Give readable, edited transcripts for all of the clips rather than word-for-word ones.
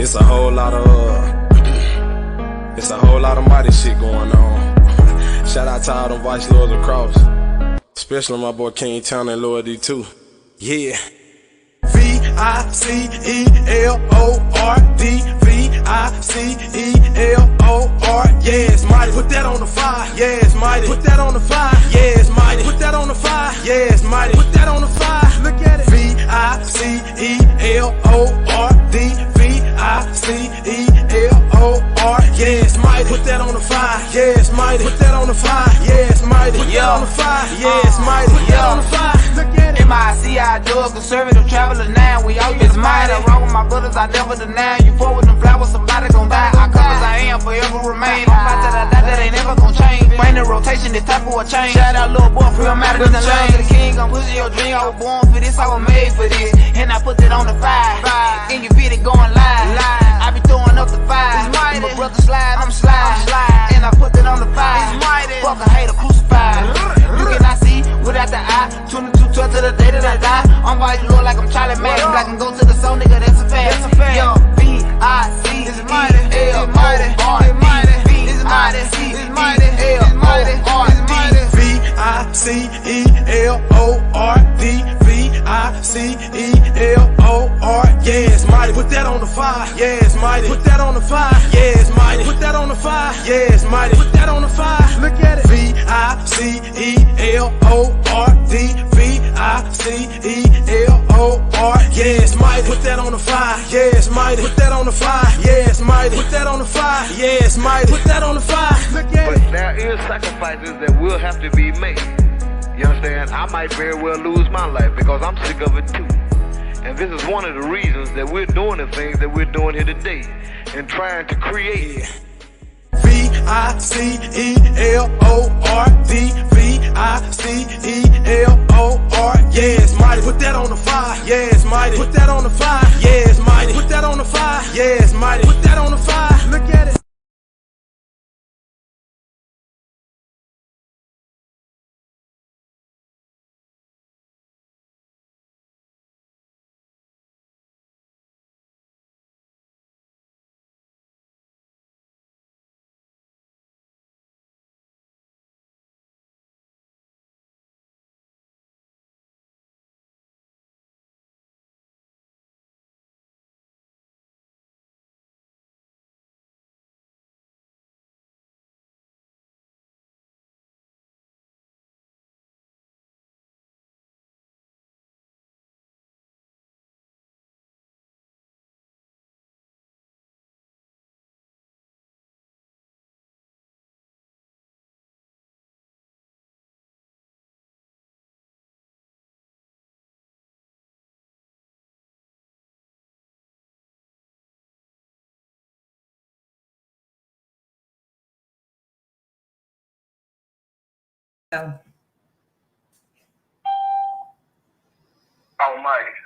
It's a whole lot of mighty shit going on. Shout out to all them Vice Lords across, especially my boy King Town and Lord D2. Yeah. V-I-C-E-L-O-R-D, V-I-C-E-L-O-R, yeah, it's mighty. Put that on the fire, yeah, it's mighty. Put that on the fire, yeah, it's mighty. Put that on the fire, yeah, it's mighty. Put that on the fire, look at it. V-I-C-E-L-O-R-D, V-I-C-E-L-O-R, yeah, it's mighty. Put that on the fire, yeah, it's mighty. Put that on the fire, yeah, it's mighty. Put that on the fire, yeah, it's mighty. Put that on the fire, look at it. M-I-C-I drug conservative traveler now. We all use mighty. I roll with my brothers, I never deny. You fall with them flowers, somebody gon' die. I come as I am, forever remain. I'm about till I die, that ain't never gon' change. Brain in rotation, this type of a change. Shout out little boy, free, I'm out of the love to the king. I'm pushing your dream, I was born for this, I was made for this. And I put it on the fire, and you feel it going live. I be throwing up the fire. My brother slide, I'm slide. And I put it on the fire. Fuck a hater, crucified. You cannot see without the eye. 22 12 to the day that I die. I'm Vice Lord like I'm Charlie Mack. Black and go to the soul, nigga, that's a fact. Yo, V-I-C-E-L-O-R-D, V-I-C-E-L-O-R, yeah, it's mighty. Put that on the fire, yeah, it's mighty. Put that on the fire, yeah, it's mighty. Put that on the fire, yeah, it's mighty. Put that on the fire, look at it. V-I-C-E-L-O-R-D, V-I-C-E-L-O-R, yeah, it's mighty. Put that on the fire, yeah, it's mighty. Put that on the fire, yeah, it's mighty. Put that on the fire, yeah, it's mighty. Put that on the fire, look at it. But there is sacrifices that will have to be made. You understand? I might very well lose my life because I'm sick of it too. And this is one of the reasons that we're doing the things that we're doing here today and trying to create. V-I-C-E-L-O-R-D, V-I-C-E-L-O-R, yeah, it's mighty. Put that on the fire, yeah, it's mighty. Put that on the fire, yeah, it's mighty. Put that on the fire, yeah, it's mighty. Put that on the fire, look at it.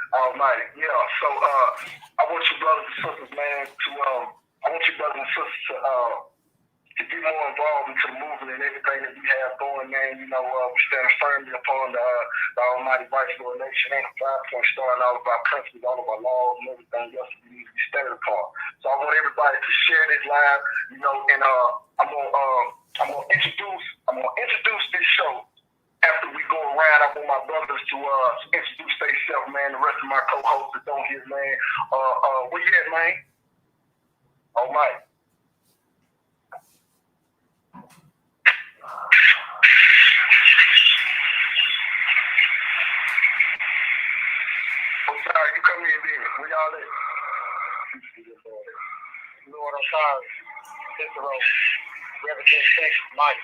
Almighty, yeah. So I want you brothers and sisters, man, to get more involved into the movement and everything that we have going, man. You know, we stand firmly upon the Almighty Vice Lord Nation and the 5-point star and all of our principles, all of our laws and everything else that we need to be standing upon. So I want everybody to share this live, you know, and I'm gonna introduce this show. After we go around, I want my brothers to introduce themselves, man. The rest of my co-hosts that don't hear, man. Where you at, man? Oh, Mike. I'm sorry, you come in, baby. Where y'all at? Lord, I'm sorry. Cicero, representation, Mike.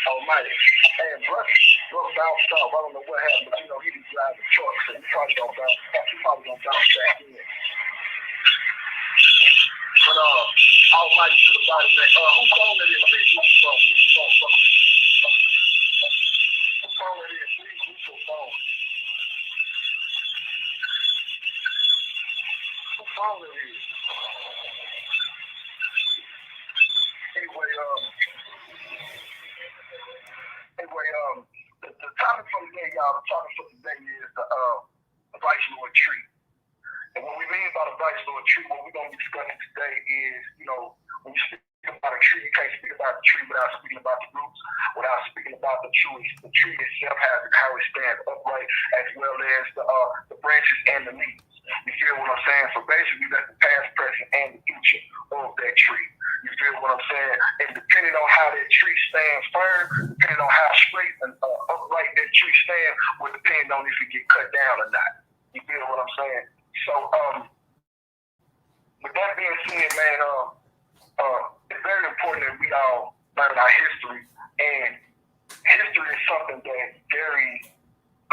Almighty. And Russ bounced off. I don't know what happened, but you know, he be driving the truck, so he probably gonna bounce back in. But Almighty to the body back. Who phone it is? Please who's phone? Who phone it is? Please who's your phone? Who phone it is? Anyway, the topic for today, y'all, the topic for today is the Vice Lord tree. And what we mean by the Vice Lord tree, what we're going to be discussing today is, you know, when you speak about a tree, you can't speak about the tree without speaking about the roots, without speaking about the tree. The tree itself has how it stands upright, as well as the branches and the leaves. You feel what I'm saying? So basically, that's the past, present, and the future of that tree. You feel what I'm saying? And depending on how that tree stands firm, depending on how straight and upright that tree stands, will depend on if it get cut down or not. You feel what I'm saying? So, with that being said, man, it's very important that we all learn our history. And history is something that's very,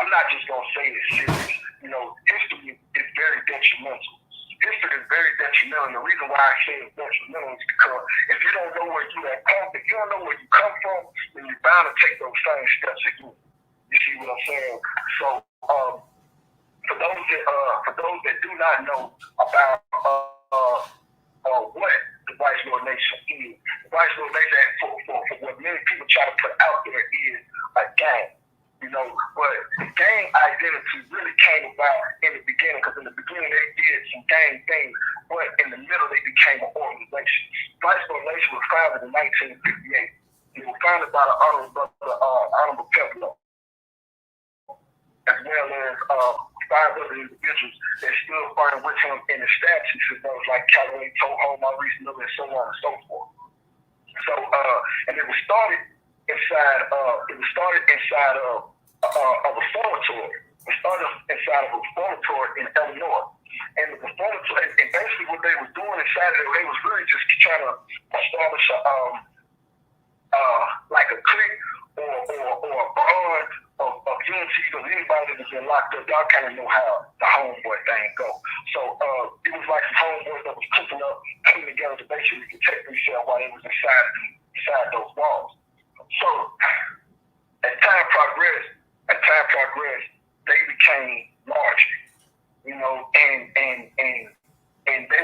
I'm not just going to say it's serious. You know, history is very detrimental. History is very detrimental. And the reason why I say it's detrimental is because if you don't know where you have come, if you don't know where you come from, then you're bound to take those same steps again. You see what I'm saying? So, for those that do not know about what the Vice Lord Nation is, the Vice Lord Nation, for what many people try to put out there, is a gang. You know, but the gang identity really came about in the beginning, because in the beginning they did some gang things, but in the middle they became an organization. Vice Lord Nation was founded in 1958. It was founded by the Honorable Peplo, as well as 5 other individuals that stood firm with him in the statutes, as well as like Callaway, Toho, Maurice Miller, and so on and so forth. So, and it was started inside of a reformatory. It started inside of a reformatory in Illinois. And the reformatory, and basically what they were doing inside of it, they was really just trying to establish like a clique or a bond of unity, because anybody that has been locked up, y'all kind of know how the homeboy thing go. So it was like some homeboys that was cooking up, coming together to basically protect themselves while they was inside those walls. So as time progressed, they became larger, you know, and they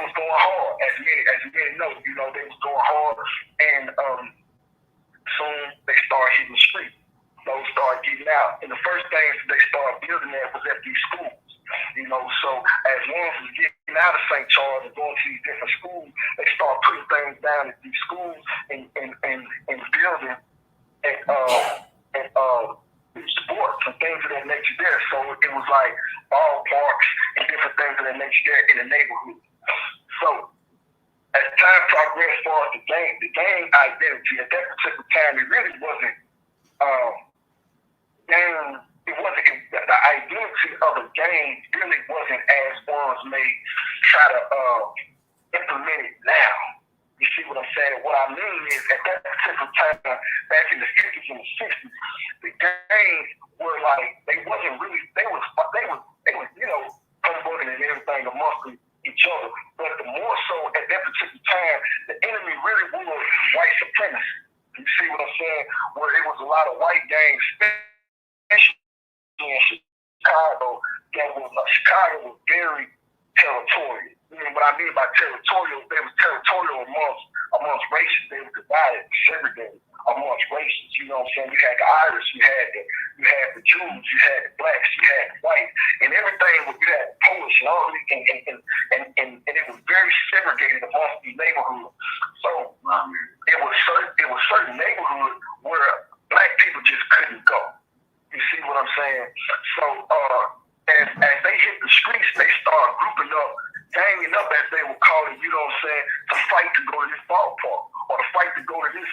was going hard, as many know, you know, they was going hard, and soon they started hitting the street. Those started getting out, and the first things they started building at was at these schools, you know. So as ones was getting out of St. Charles and going to these different schools, they started putting things down at these schools and building and sports and things of that nature there. So it was like ballparks and different things of that nature there in the neighborhood. So as time progressed, for the gang identity at that particular time, it really wasn't. The identity of a gang really wasn't as ones may try to implement it now. You see what I'm saying? What I mean is, at that particular time, back in the 50s and the 60s, the gangs were like, they was, you know, converting and everything amongst each other. But the more so at that particular time, the enemy really was white supremacy. You see what I'm saying? Where it was a lot of white gangs, especially in Chicago, Chicago was very territorial. You know what I mean by territorial? They were territorial amongst races. They were divided, segregated amongst races. You know what I'm saying? You had the Irish, you had the Jews, you had the blacks, you had the white, and everything. You had the Polish and all these, and it was very segregated amongst these neighborhoods. So it was certain neighborhoods where black people just couldn't go. You see what I'm saying? So as they hit the streets, they started grouping up, ganging up, as they would call it, you know what I'm saying, to fight to go to this ballpark, or to fight to go to this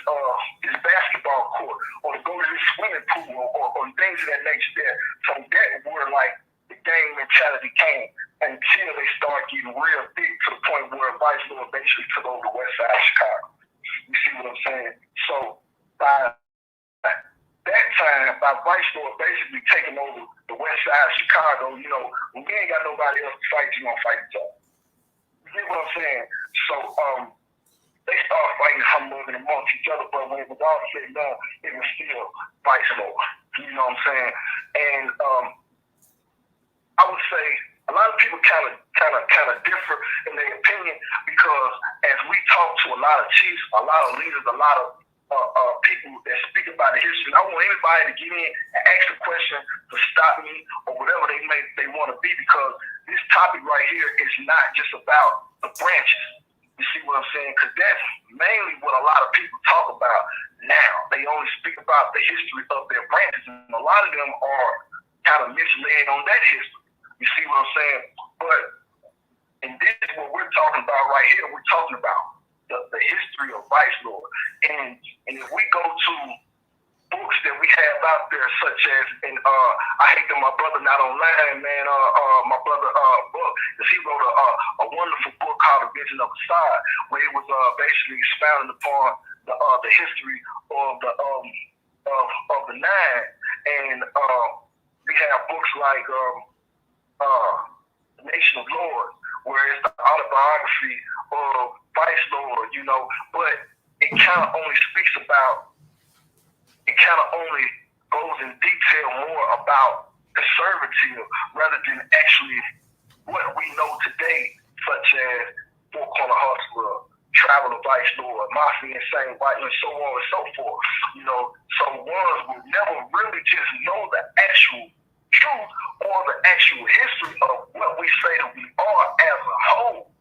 basketball court, or to go to this swimming pool, or things of that nature there. So that where like the gang mentality came, until they started getting real big, to the point where Vice Lord basically took over the west side of Chicago. You see what I'm saying? So by that time, by Vice Lord basically taking over the west side of Chicago, you know, when we ain't got nobody else to fight, you gonna fight each other. You see what I'm saying? So they started fighting humbling amongst each other, but when it was all said and done, it was still Vice Lord. You know what I'm saying? And I would say a lot of people kind of differ in their opinion, because as we talk to a lot of chiefs, a lot of leaders, a lot of people that speak about the history, and I want anybody to get in and ask a question to stop me or whatever they want to be, because this topic right here is not just about the branches. You see what I'm saying? Because that's mainly what a lot of people talk about now. They only speak about the history of their branches, and a lot of them are kind of misled on that history. You see what I'm saying? But and this is what we're talking about right here. We're talking about the history of Vice Lord. And if we go to books that we have out there, such as, and I hate that my brother not online, man. My brother Buck, because he wrote a wonderful book called The Vision of Assad, where it was basically expounding upon the history of the Nine. And we have books like The Nation of Lords, where it's the autobiography of Vice Lord, you know, but it kind of only goes in detail more about conservative rather than actually what we know today, such as Four Corner Hustler, Traveler, Vice Lord, Mafia, Insane, White, and so on and so forth. You know, so ones will never really just know the actual truth or the actual history of what we say that we are as a whole.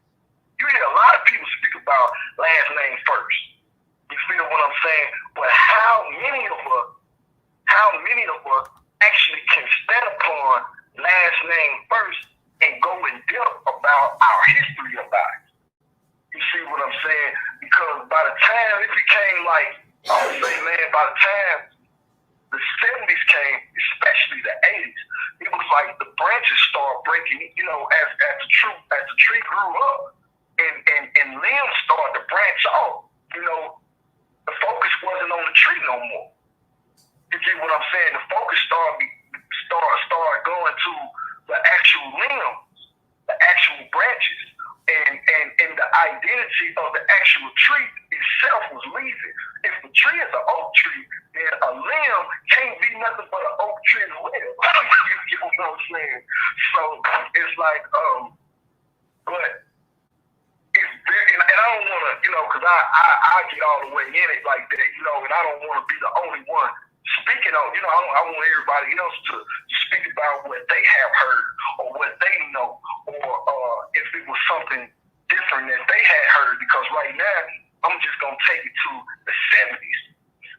You hear a lot of people speak about last name first. You feel what I'm saying? But how many of us actually can stand upon last name first and go in depth about our history about it? You see what I'm saying? Because by the time it became like, I would say, man, by the time the 70s came, especially the 80s, it was like the branches started breaking, you know, as the tree grew up and limbs started to branch off, you know, the focus wasn't on the tree no more. You get what I'm saying? The focus started going to the actual limbs, the actual branches, and the identity of the actual tree itself was leaving. If the tree is an oak tree, then a limb can't be nothing but an oak tree as well. You get what I'm saying? So it's like, but it's very, and I don't want to, you know, because I get all the way in it like that, you know, and I don't want to be the only one speaking on, you know, I want everybody else to speak about what they have heard or what they know, or if it was something different that they had heard, because right now, I'm just going to take it to the 70s,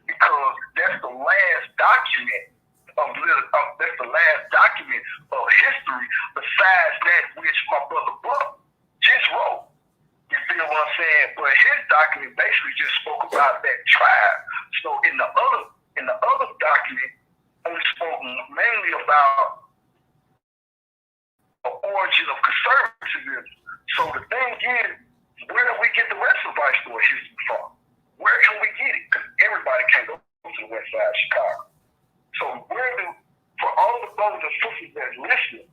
because that's the last document of history besides that which my brother Buck just wrote. You feel what I'm saying? But his document basically just spoke about that tribe. So in the other document, only spoke mainly about the origin of conservatism. So the thing is, where do we get the rest of Vice Lord history from? Where can we get it? Because everybody can't go to the west side of Chicago. So for all the brothers and sisters that's listening,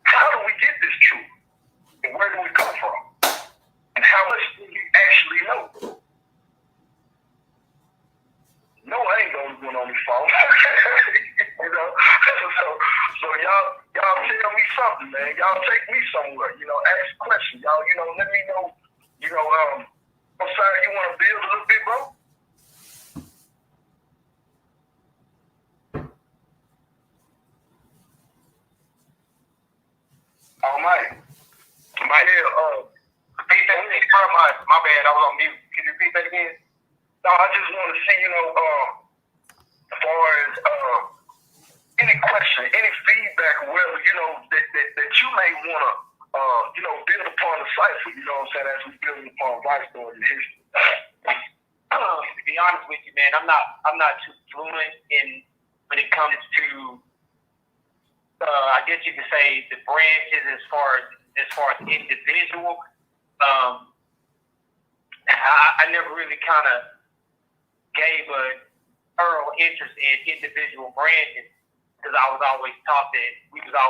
how do we get this truth? And where do we come from? And how much do we actually know? No, I ain't the only one on this phone. You know? So y'all tell me something, man. Y'all take me somewhere. You know, ask questions. Y'all, you know, let me know. You know, I'm sorry, you want to build a little bit, bro? Oh, Mike. My bad, I was on mute. Can you repeat that again? No, I just want to see, you know, as far as any question, any feedback, whether, you know, that you may want to, you know, build upon the cipher, you know what I'm saying, as we build upon Vice Lord and history. To be honest with you, man, I'm not too fluent in when it comes to, I guess you could say, the branches as far as individual. I never really kind of gave a thorough interest in individual branches, because I was always taught that we was a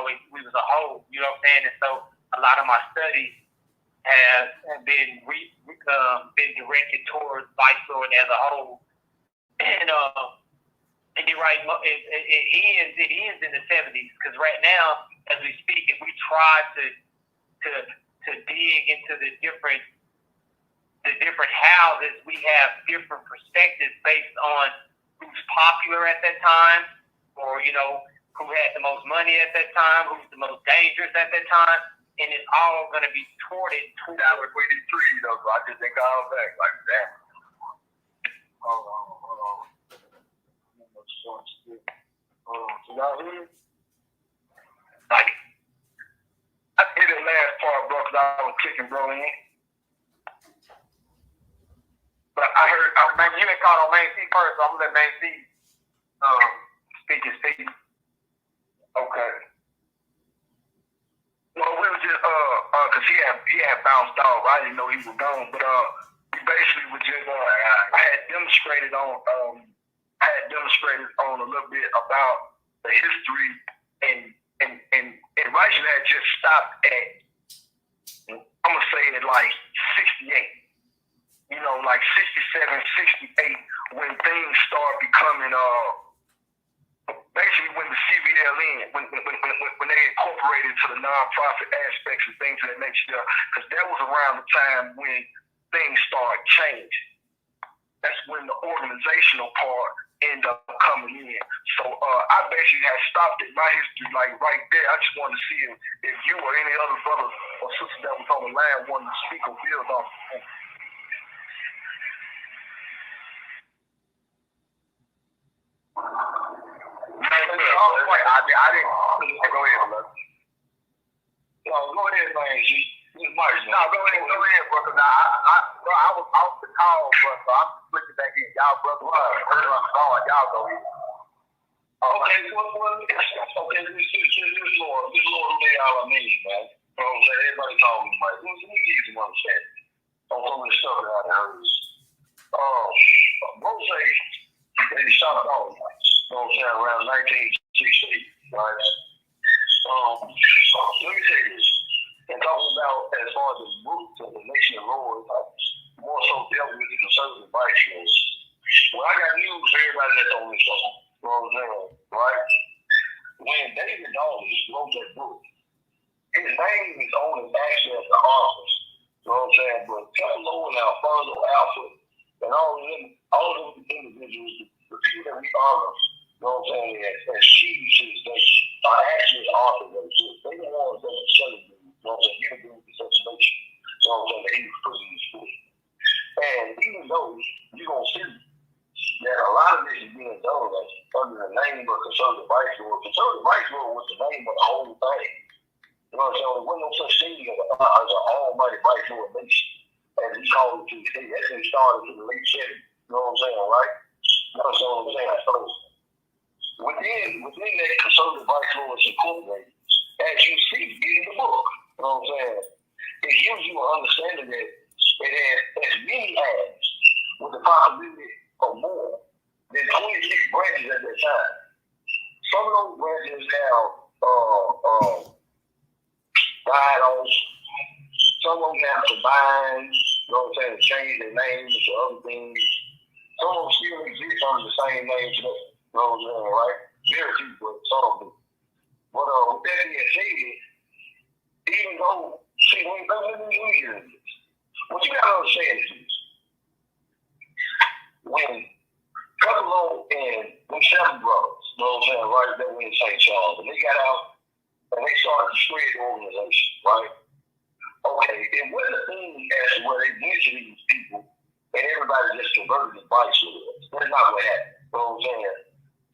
whole, you know what I'm saying? And so a lot of my studies have been directed towards Vice Lord as a whole. And you're right, it ends in the 70s, because right now, as we speak, if we try to dig into the different houses, we have different perspectives based on who's popular at that time, or, you know, who had the most money at that time, who's the most dangerous at that time. and it's all going to be thwarted towards. That was 23, though, so I just think I'll back like that. Hold on. So y'all hear me? Like, I hit the last part, bro, because I was kicking bro in. But I heard, Man, you ain't caught on Main C first, so I'm going to let Main C speak his piece. okay. Well, we was just, cause he had bounced off. I didn't know he was gone, but we basically was just, I had demonstrated on a little bit about the history and Righteous had just stopped at, I'm gonna say it like 68. You know, like 67, 68, when things start becoming basically when the CVL when they incorporated to the nonprofit aspects and things of that nature, because that was around the time when things started changing. That's when the organizational part ended up coming in. So I basically had stopped at my history like right there. I just wanted to see if you or any other brother or sister that was on the line wanted to speak or build off. I didn't. Go ahead, man. No, go ahead, man. No, go ahead, bro. Cause I was off the call, bro. So I'm flicking back in. Y'all, brother, y'all go in. Okay, okay. This Lord lay all I need, man. You know what I'm saying? Everybody calling me, man. Let me give you some understanding on some of the stuff that I heard. Bro say they shot off. You know what I'm saying? Around 1960, right? Let me say this. And talking about as far as the roots of the Nation of Lords, more so dealt with the conservative righteousness. Well, I got news for everybody that's on this show. You know what I'm saying? Right? When David Dawes wrote that book, his name is only actually as the author. You know what I'm saying? But Teflo and Alfonso Alfred and all of them individuals, the people that we honor, you know what I'm saying, as chiefs, they are actually the authors of the book. They the ones that are celebrating. You know what I'm saying? He was doing this information. You know what I'm saying? That he was putting in his book. And even though you're going to see that a lot of this is being done under the name of conservative vice lord. Conservative vice lord was the name of the whole thing. You know what I'm saying? There wasn't no such thing as an almighty vice lord nation. And he called it to the day. That thing started in the late 70s. You know what I'm saying, right? You know what I'm saying? So within that conservative vice lords incorporated, as you see in the book, you know what I'm saying? It gives you an understanding that it has as many as, with the possibility of more, than 26 branches at that time. Some of those branches have died off. Some of them have combined, you know what I'm saying, to change their names to other things. Some of them still exist under the same name today. You know what I'm saying, right? Very few, but some of them. But with that being said, even though, see, let me hear this. What you gotta understand is this. When Teflo and them 7 brothers, you know what I'm saying, right, that were in St. Charles, and they got out and they started to spread the organization, right? Okay, it wasn't a thing as to where they went to these people and everybody just converted to vice lords. That's not what happened. You know what I'm saying?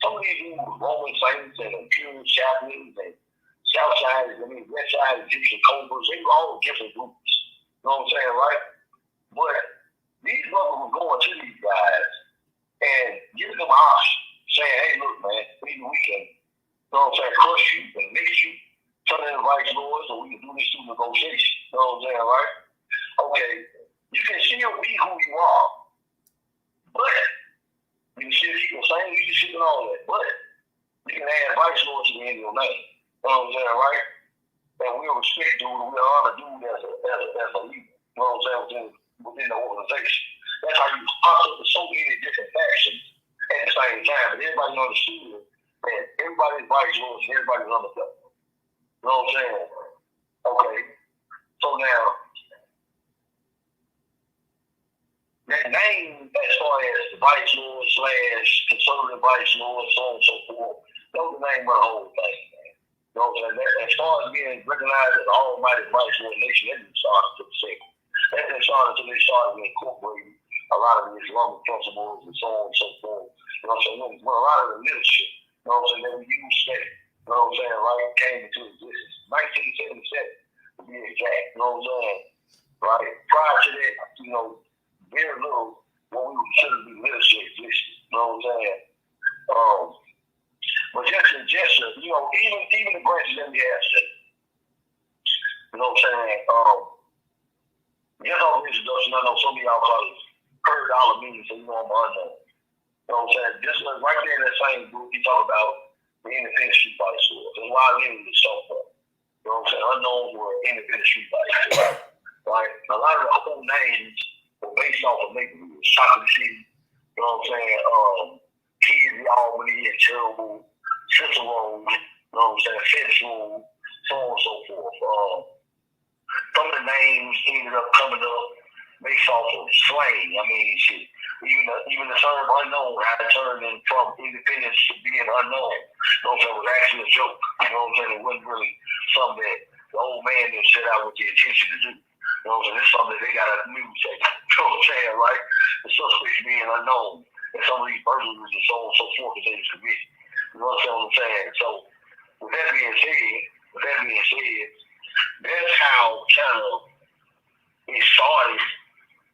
Some of these people were Roman saints and imperial chaplains and Southside, Westside Egyptian Cobras. They were all different groups. You know what I'm saying, right? But these brothers were going to these guys and giving them an option, saying, hey, look, man, maybe we can, you know what I'm saying, crush you and mix you, turn into vice lords, or we can do this through negotiation. You know what I'm saying, right? Okay, you can still be who you are, but you can still keep the same leadership and all that, but you can add vice lords to the end of your name. You know what I'm saying, right? And we'll respect dude, and we'll honor dude as a leader. You know what I'm saying, within the organization. That's how you pop up with so many different factions at the same time. But everybody understood that everybody's vice lords and everybody's on the level. You know what I'm saying? Okay. So now, that name, as far as the vice lord / conservative vice lord, so on and so forth, that was the name of the whole thing, man. You You know what I'm saying? As far as being recognized as the almighty rights of the nation, that didn't start until the second. That didn't start until they started incorporating a lot of the Islamic principles and so on and so forth. You know what I'm saying? When a lot of the leadership, you know what I'm saying, that we use that, you know what I'm saying, right, came into existence. 1977 to be exact, you know what I'm saying? Right? Prior to that, you know, very little what we would consider to be leadership existed. You know what I'm saying? But just you know, even the branches that we have today. You know what I'm saying? Just on the introduction, I know some of y'all probably heard all the meanings, so you know I'm unknown. You know what I'm saying? Just right there in that same group, he talked about the independent street fighter stores. That's why I named it so far. You know what I'm saying? Unknowns were independent street fighter stores. Right? A lot of the whole names were based off of neighborhoods. Chocolate City, you know what I'm saying? Keys, Albany, and Terrible, Cicero, you know what I'm saying? Central, so on and so forth. Some of the names ended up coming up based off of slang. I mean, shit. Even the term unknown had to turn in from independence to being unknown. You know what I'm saying? It was actually a joke. You know what I'm saying? It wasn't really something that the old man didn't set out with the intention to do. You know what I'm saying? It's something that they got a news check. You know what I'm saying, right? The suspects being unknown and some of these burglaries and so on and so forth that they was committed. You know what I'm saying? So, with that being said, that's how kind of it started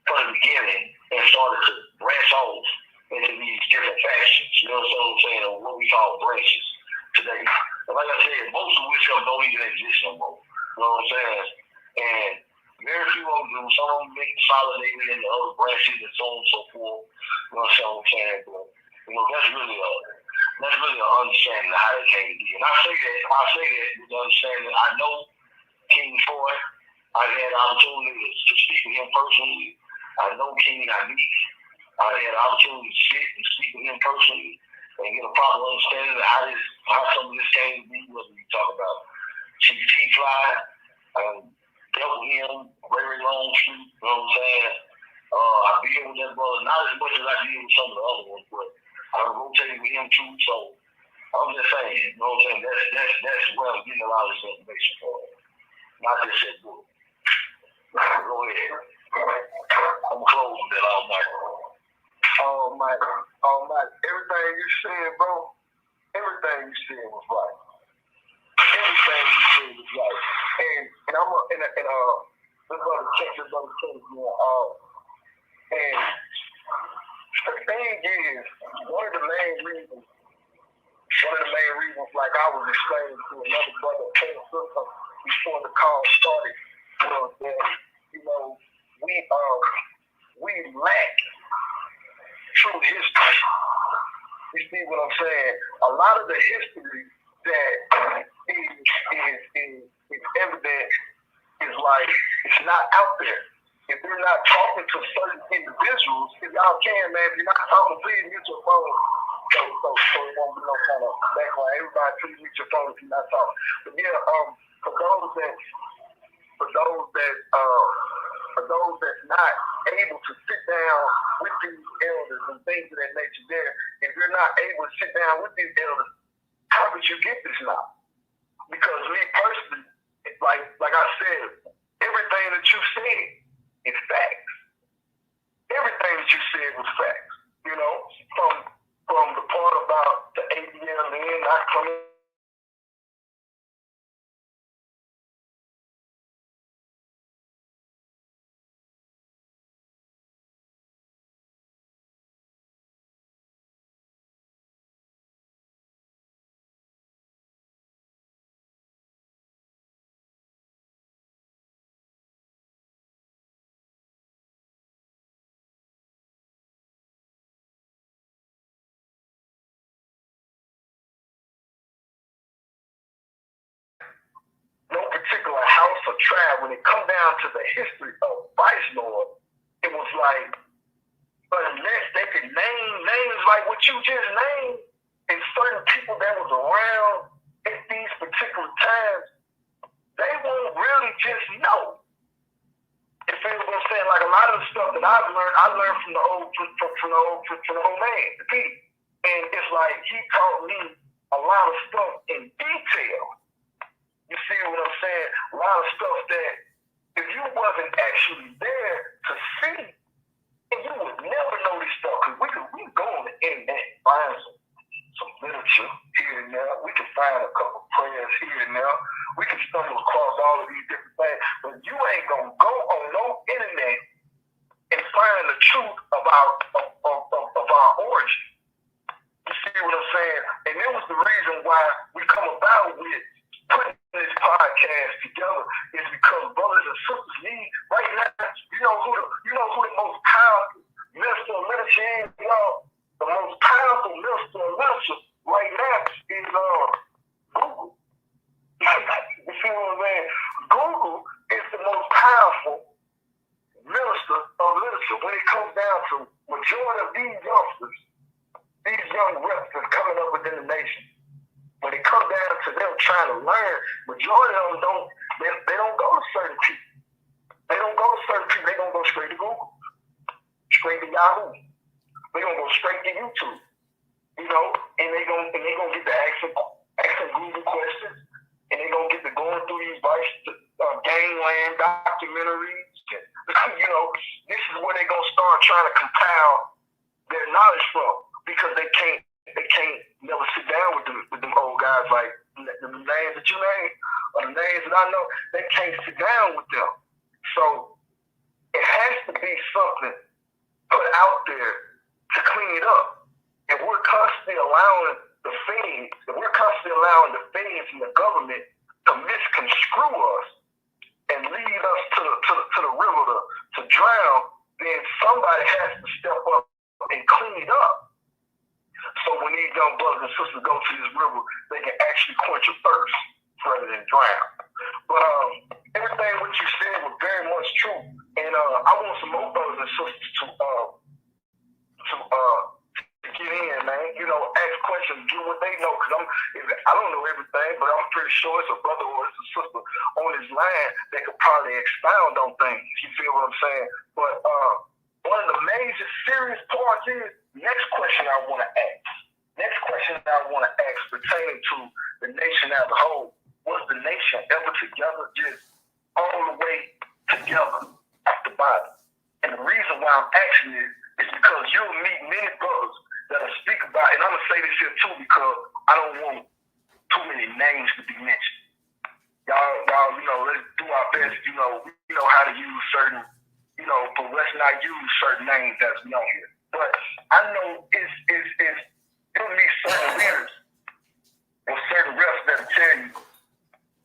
from the beginning and started to branch off into these different factions. You know what I'm saying? Or what we call branches today. And like I said, most of which don't even exist no more. You know what I'm saying? And very few of them do. Some of them get consolidated into other branches and so on and so forth. You know what I'm saying? But, you know, that's really an understanding of how it came to be. And I say that with the understanding I know King Troy. I had the opportunity to speak with him personally. I know King Hanif. I had the opportunity to sit and speak with him personally and get a proper understanding of how some of this came to be, whether we talk about Chief T-Fly, dealt with him, Ray Longstreet, you know what I'm saying? I deal with that brother, not as much as I deal with some of the other ones, but I rotated with him too, so I'm just saying, you know what I'm saying? That's where I'm getting a lot of this information from. Not just that book. Go ahead. I'm closing that all night. All night. Everything you said, bro, everything you said was right. Everything you said was right. And I'm this brother King, and the thing is, one of the main reasons, like I was explaining to another brother, before the call started, was that, you know, we lack true history. You see what I'm saying? A lot of the history that is evident is like, it's not out there. If you're not talking to certain individuals, if y'all can, man, if you're not talking, please mute your phone. So it won't be no kind of background. Everybody, please mute your phone if you're not talking. But yeah, for those that's not able to sit down with these elders and things of that nature there, if you're not able to sit down with these elders, how did you get this knowledge? Because me personally, like I said, everything that you said is facts. Everything that you said was facts. You know, from the part about the ABLN not coming. No particular house or tribe, when it come down to the history of Vice Lord, it was like, unless they could name names like what you just named, and certain people that was around at these particular times, they won't really just know. You feel what I'm saying? Like a lot of the stuff that I learned from the old man, the Pete. And it's like he taught me a lot of stuff in detail You see what I'm saying? A lot of stuff that if you wasn't actually there to see, you would never know this stuff. Because we go on the internet and find some literature here and there. We can find a couple prayers here and there. We can stumble across all of these different things. But you ain't going to go on no internet and find the truth of our origin. You see what I'm saying? And that was the reason why we come about with putting this podcast together, is because brothers and sisters need right now. You know who the most powerful minister of literature is, y'all? The most powerful minister of literature right now is Google. You see what I'm saying? Google is the most powerful minister of literature when it comes down to majority of these youngsters, these young reps that's coming up within the nation. When it comes down to them trying to learn, majority of them they don't go to certain people. They don't go to certain people. They gonna go straight to Google, straight to Yahoo. They gonna go straight to YouTube, you know, and they gonna get to asking Google questions, and they gonna get to going through these gangland documentaries. You know, this is where they gonna start trying to compile their knowledge from, because they can't never sit down with them old guys like the names that you name or the names that I know. They can't sit down with them. So it has to be something put out there to clean it up. If we're constantly allowing the fiends, and the government to misconstrue us and lead us to the river to drown, then somebody has to step up and clean it up. So when these young brothers and sisters go to this river, they can actually quench a thirst rather than drown. But everything what you said was very much true. And I want some more brothers and sisters to get in, man. You know, ask questions, do what they know. Because I don't know everything, but I'm pretty sure it's a brother or it's a sister on this line that could probably expound on things. You feel what I'm saying? But one of the major serious parts is, next question I want to ask pertaining to the nation as a whole. Was the nation ever together, just all the way together at the bottom? And the reason why I'm asking this is because you'll meet many brothers that'll speak about, and I'm going to say this here too because I don't want too many names to be mentioned. Y'all, you know, let's do our best, you know, we know how to use certain, you know, but let's not use certain names that's on here. But I know it'll meet certain leaders or certain reps that'll tell you,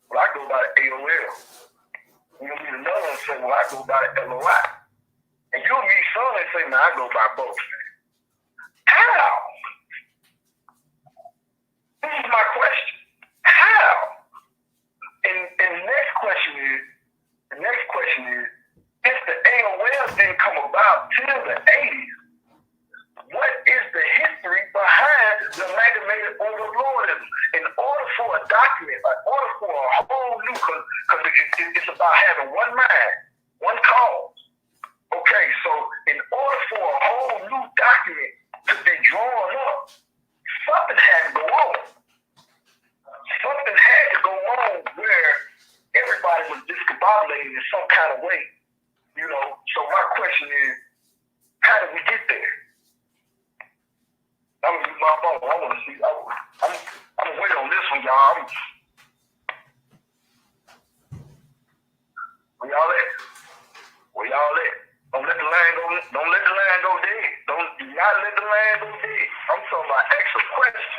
well, I go by the AOL. You'll meet another one say, well, I go by the LOI. And you'll meet some that say, man, I go by both. How? This is my question. How? And the next question is, if the AOL didn't come about till the 80s, what is the history behind the amalgamated overlordism? In order for a document, in order for a whole new, because it's about having one mind, one cause. Okay, so in order for a whole new document to be drawn up, something had to go on. Something had to go on where everybody was discombobulated in some kind of way. You know, so my question is, how did we get there? I'm gonna use my phone. I want to see. I'm gonna wait on this one, y'all. Where y'all at? Don't let the line go dead. Do not let the line go dead. I'm talking about extra questions.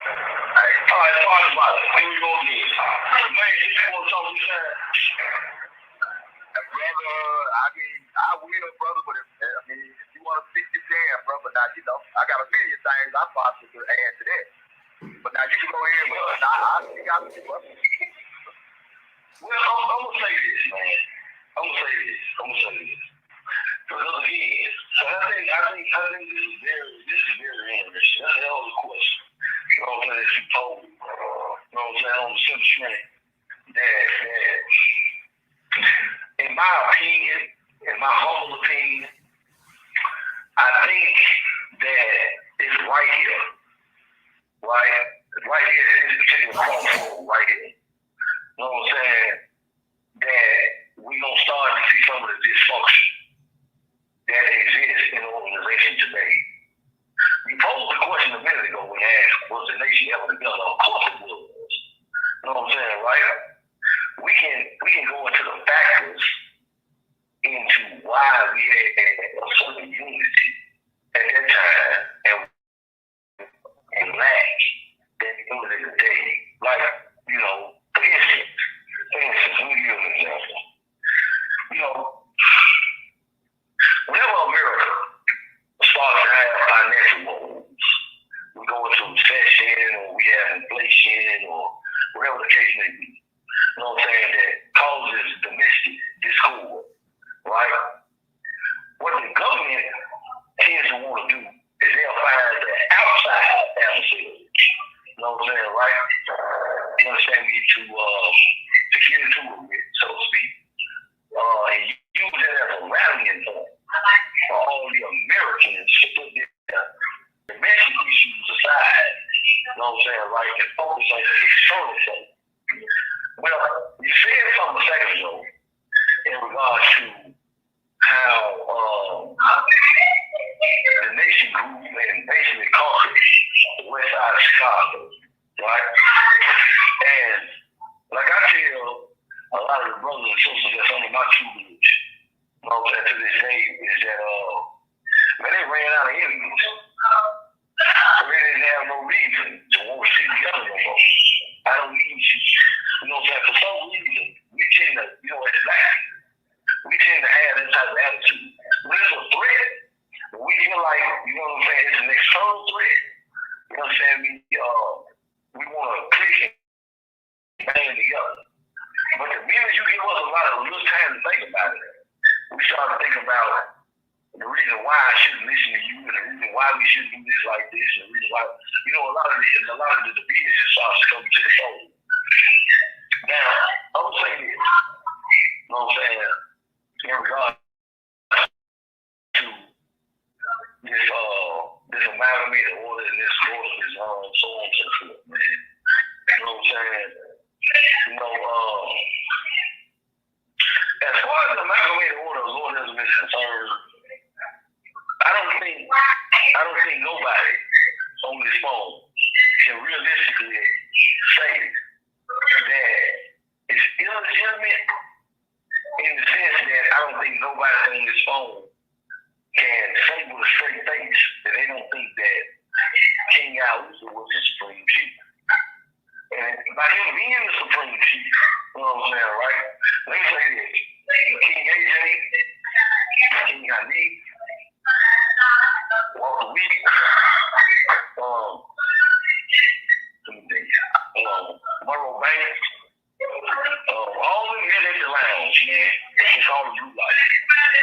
All right, talk about it. Here we go again. Man, you just want to talk to me, brother? I will, brother, but if you want to speak, you can, brother. Now, you know, I got a million things I possibly could add to that. But now you can go ahead, brother. I think I can, brother. Well, I'm going to say this, man. I'm going to say this. Because again, so I think this is very interesting. That's a hell of a question. You know what I'm saying? That you told me. You know what I'm saying? On the simple strength that in my opinion, in my humble opinion, I think that it's right here. Right here in this particular crossroad right here. we can go into the factors into why we had a certain unity at that time and lack that unity today. Like, for instance, let me give you an example. Whenever America starts to have financial woes, we go into recession or we have inflation or whatever the case may be, that causes domestic discord, right? What the government tends to want to do is they'll find the outside adversary, right? You understand me? To get into it with, so to speak, and use that as a rallying point for all the Americans to put their domestic issues aside, right, and focus on the external thing. Well, you said something a second ago in regards to how the nation grew and basically conquered the west side of Chicago, right? And like I tell a lot of the brothers and sisters that's under my tutelage, to this day, is that they ran out of enemies. So they didn't have no reason to want to see the other no more. I don't need you. For some reason, we tend to, as black people, we tend to have that type of attitude. When it's a threat, we feel like, it's an external threat. We want to click and band together. But the minute you give us a little time to think about it, we start to think about the reason why I shouldn't listen to you, and the reason why we should do this like this, and the reason why, a lot of the division starts to come to the fold. Now, I'm going to say this, in regard to this amalgamated order and this order is so on and so forth, man. As far as the amalgamated order of Lordism is concerned, I don't think nobody on this phone can realistically say that it's illegitimate in the sense that I don't think nobody on this phone can say with a straight face that they don't think that King Yahushua was the supreme chief. And by him being the supreme chief, right? Let me say this. King AJ, King Hanif, Walter Week, Monroe Banks, all of them here at the lounge, man. It's all the blue light.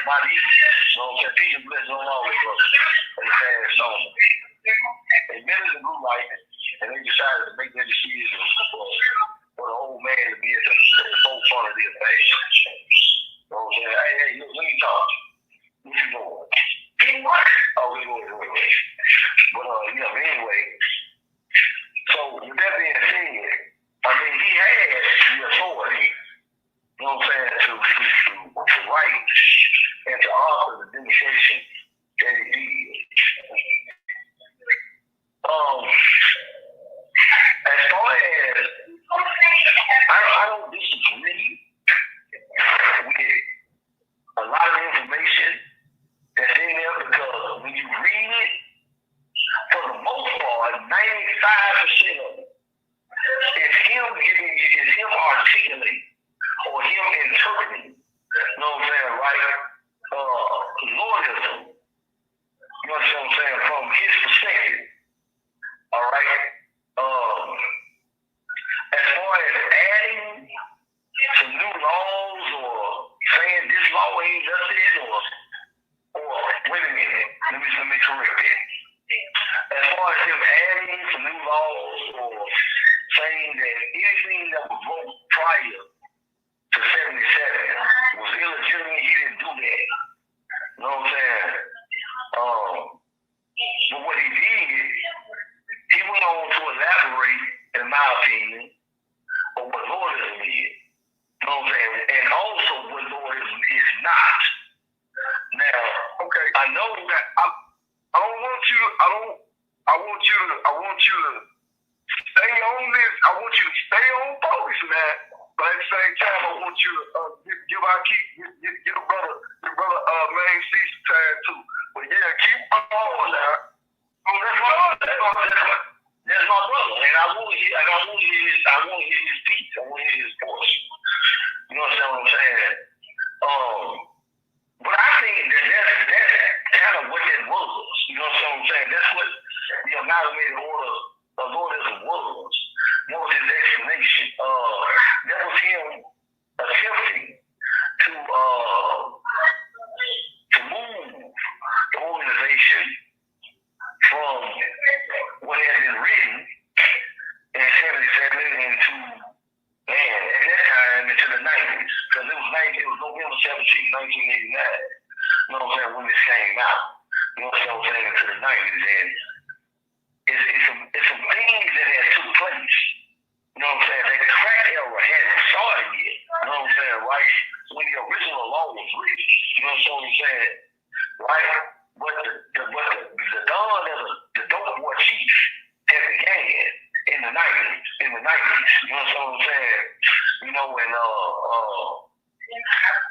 My peace and blessings on all of us, they passed on. They met in the blue light, and they decided to make their decision for the old man to be at the forefront of the affairs. Hey, let me talk. What you doing? Oh, wait. But anyway, so with that being said, he had the authority, to write and to author the demonstration that he did. As far as I don't disagree with a lot of information that's in there, because when you read it, for the most part, 95% of it is him articulating or him interpreting, right? Lordism, from his perspective. All right. As far as adding some new laws or saying this law ain't justice or wait a minute, let me correct that. As far as him adding some new laws or saying that anything that was wrote prior to 77 was illegitimate, he didn't do that. You know what I'm saying? But what he did, he went on to elaborate, in my opinion, on what Lordism is. You know what I'm saying? And also what Lordism is not. Now, okay, I know that I want you to stay on this. I want you to stay on focus, man. But at the same time, give our your brother Main C some time too. But yeah, keep on now. That's my brother, and I want to hear his speech. I want to hear his voice. You know what I'm saying? But I think that's kind of what that was. You know what I'm saying? That's what the amalgamated order of orders was. What was his explanation? That was him attempting to move the organization from what had been written in 77 into, man, at that time into the 90s, because it was November 17, 1989. You know what I'm saying, when this came out. You know what I'm saying, into the 90s. And it's some things that had took place. You know what I'm saying? That the crack era hadn't started yet. You know what I'm saying, right? When the original law was written. You know what I'm saying? Right? But the dawn of the dope war chief had began in the 90s. You know what I'm saying? You know, and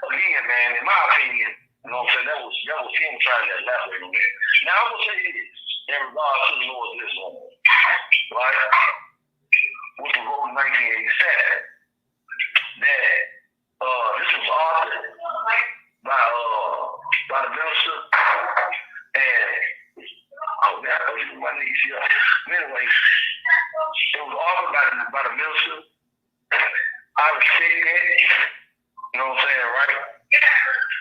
again, man, in my opinion, you know what I'm saying, that was him trying to elaborate on that. Now I'm gonna say this in regards to the Lord this one, right? Which was wrote in 1987. That this was authored by the minister, and my niece here. Anyway, it was authored by the minister. I respect that. You know what I'm saying, right?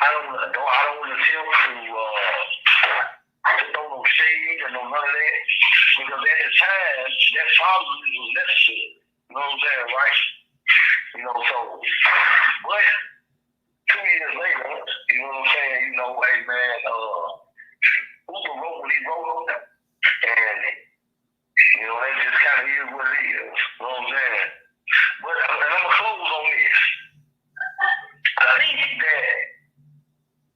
I don't want to attempt to throw no shade or no none of that, because at the time that probably was necessary. You know what I'm saying, right? You know, so, but 2 years later, you know what I'm saying, you know, hey man, Hoover wrote what he wrote, and you know, that just kind of is what it is. You know what I'm saying? But I'm gonna close on this. I think that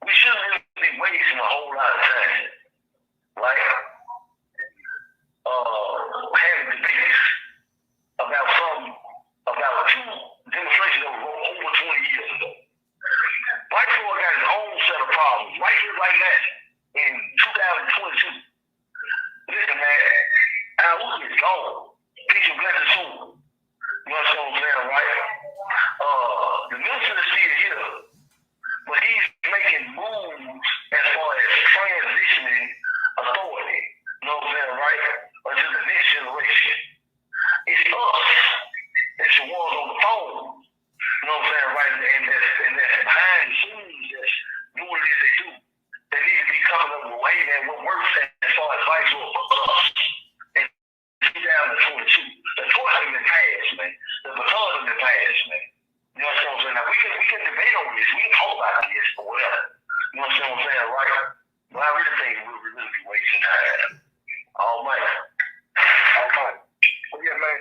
we shouldn't really be wasting a whole lot of time, right? Having debates about two demonstrations that were over 20 years ago. White Floyd got his own set of problems right here, right now, in 2022. Listen, man, Al Uzi is gone. Peace and blessings soon. You know what I'm saying, right? The minister is still here, but he's making moves as far as transitioning authority. You know what I'm saying, right? To the next generation. It's us. It's the ones on the phone. You know what I'm saying, right? And that's behind the scenes that's doing what it is they do. They need to be coming up with a way, man, what works as far as vice for us. In 2022. The torch has been passed, man. The baton has been passed, man. You know what I'm saying? Now, we can debate on this. We can talk about this or whatever. You know what I'm saying, right? But I really think we'll really be wasting time. All right. Well, yeah, man.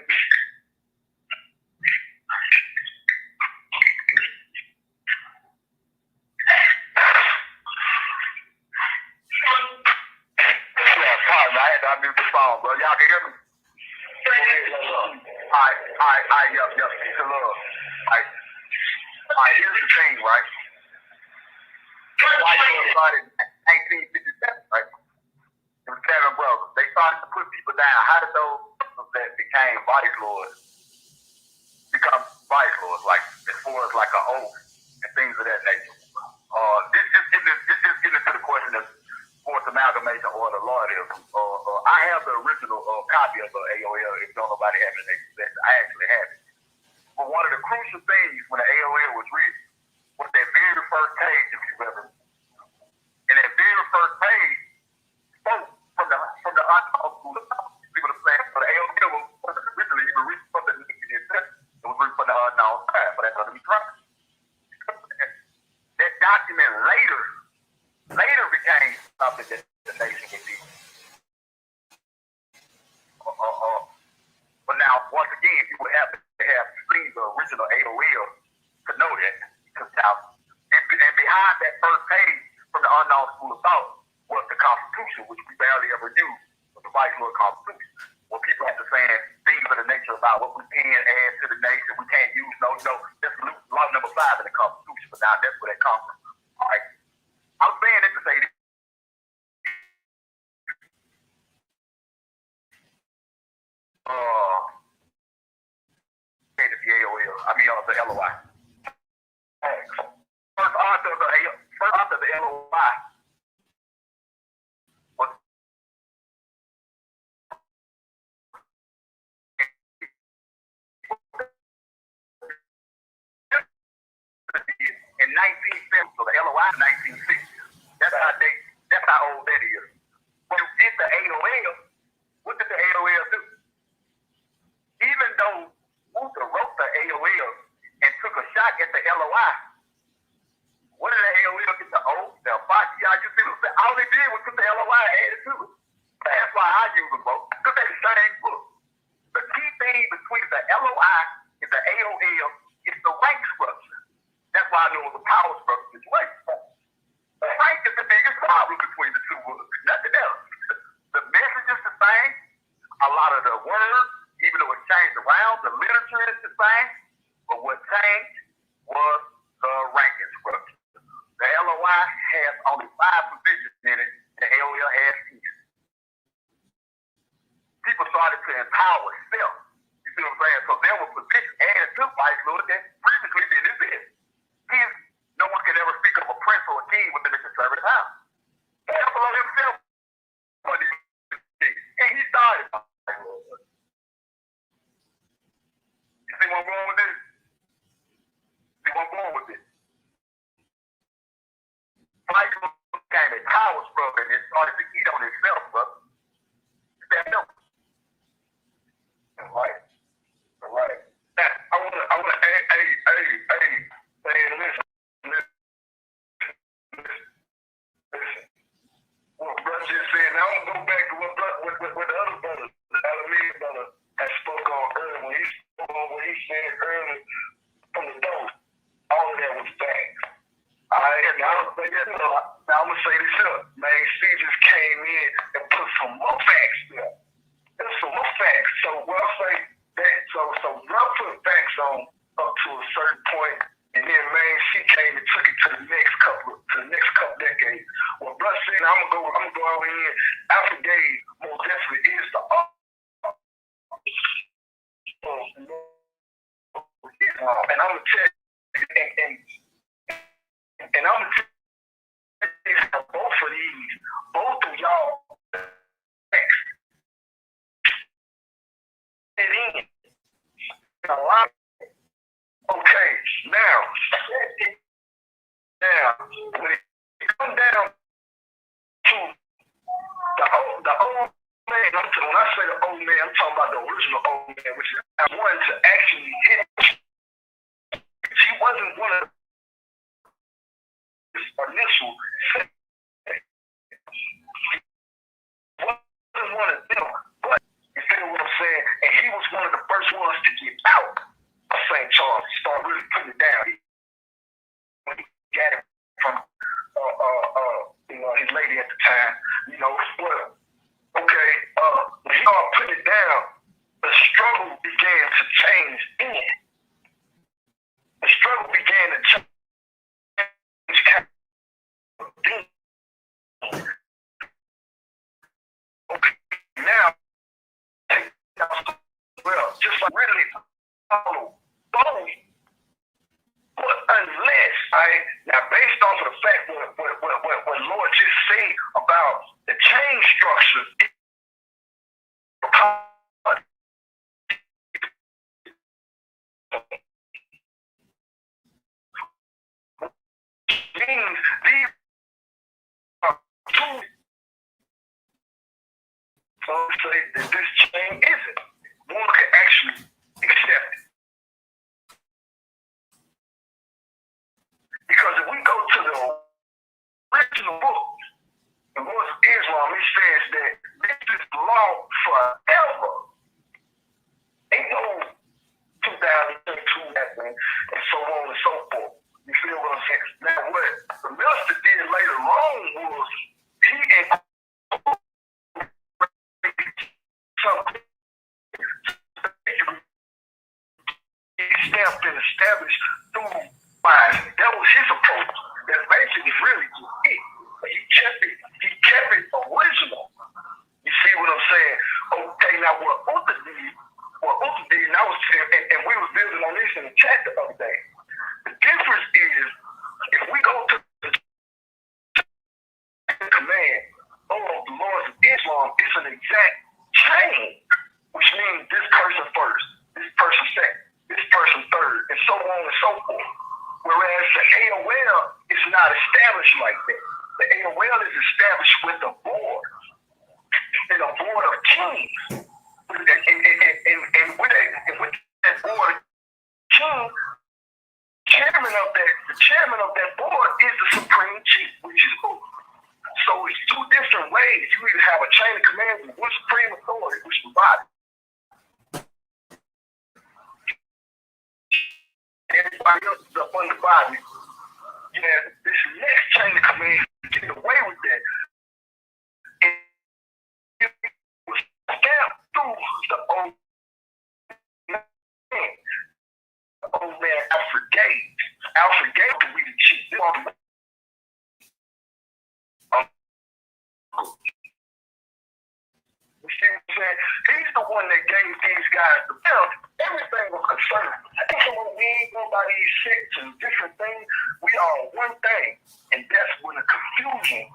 I had to unmute the phone, bro. Y'all can hear me? All right, yup. Peace and love. All right, here's the thing, right? White Floyd started in 1857, right? It was 7 brothers. They started to put people down. How did those that became vice lords become vice lords, like as far as like an oath and things of that nature? Just getting into the question of forced amalgamation or the loyalty. I have the original copy of the AOL. If don't nobody have it, I actually have it. But one of the crucial things when the AOL was written was that very first page, if you've ever. And that very first page spoke from the unknown school of thought. People are saying, but the AOL was originally even written from the nation itself. It was written from the unknown side, but that's going to be true. That document later became something that the nation would be. But now, once again, you would have to have seen the original AOL to know that. Because now, and behind that first page from the unknown school of thought was the Constitution, which we barely ever used, was the Vice Lord Constitution. When people have to say things of the nature about what we can add to the nation, we can't use, no, that's law number 5 5 in the Constitution, but now that's where they come from. All right. I'm saying it to say this. The AOL. I mean, the LOI. First author of the LOI was in 1970. So the LOI in 1960. That's how old that is. When you get the AOL, what did the AOL do? Even though Luther wrote the AOL and took a shot at the LOI, what did the AOL get the O, the Apache? You see what I'm saying? All they did was put the LOI and add it to it. That's why I use them both, because they're the same book. The key thing between the LOI and the AOL is the rank structure. That's why I know it was a power structure situation. The rank is the biggest problem between the two books. Nothing else. The message is the same. A lot of the words, even though it changed around, the literature is the same. But what changed was the ranking structure. The LOI has only 5 positions in it. The AOL has 10. People started to empower self. You see what I'm saying? So there were positions added to Vice Lord that previously didn't exist. No one can ever speak of a prince or a king within the conservative house. Buffalo himself was the king, and he started. You see where I'm going with this? See where I'm going with this? Vice Lord became a power struggle and it started to eat on itself, brother. Stand up. All right. Now, I wanna listen. What brother just said. Now I'm gonna go back to what the other brother, the Alameda brother, had spoke on earlier. When he said earlier from the door, all of that was facts. All right, now I'm gonna say this up. Man, C just came in and put some more facts there. There's some more facts. So what I say that so y'all put facts on up to a certain point. And then, man, she came and took it to the next couple decades. Well, Bruh said, I'm gonna go over here. Alpha Gay most definitely is the and I'm gonna tell you, and I'm gonna tell you both of y'all it in a lot. Okay, now when it comes down to the old man, when I say the old man, I'm talking about the original old man, which is I wanted to actually hit. She wasn't one of his initial. Wasn't one of them, but you feel what I'm saying? And he was one of the first ones to get out of St. Charles. He started really putting it down. When he got it from his lady at the time, but okay, when he started putting it down, the struggle began to change then. The struggle began to change then. Okay, now, well, just like really follow both. But unless, now based off of the fact what Lord just said about the chain structure, these are two. So say that this chain isn't. One can actually accept it. Because if we go to the original book, the Voice of Islam, it says that this is law forever. Ain't no 2022 happening and so on and so forth. You feel what I'm saying? Now what the minister did later on was he something stamped and established through by the AOL is not established like that. The AOL is established with a board, and a board of kings. And with that board of kings, the chairman of that board is the supreme chief, which is who? So it's two different ways. You either have a chain of command with one supreme authority, which is the body. Everybody else is up under the body. You have this next chain of command to get away with that. And it was stamped through the old man. The old man Alfred Gage. Alfred Gage could be the chief. You see what I'm saying? He's the one that gave these guys the belt. Everything was concerned. When we ain't go by these sects and different things, we are one thing. And that's when the confusion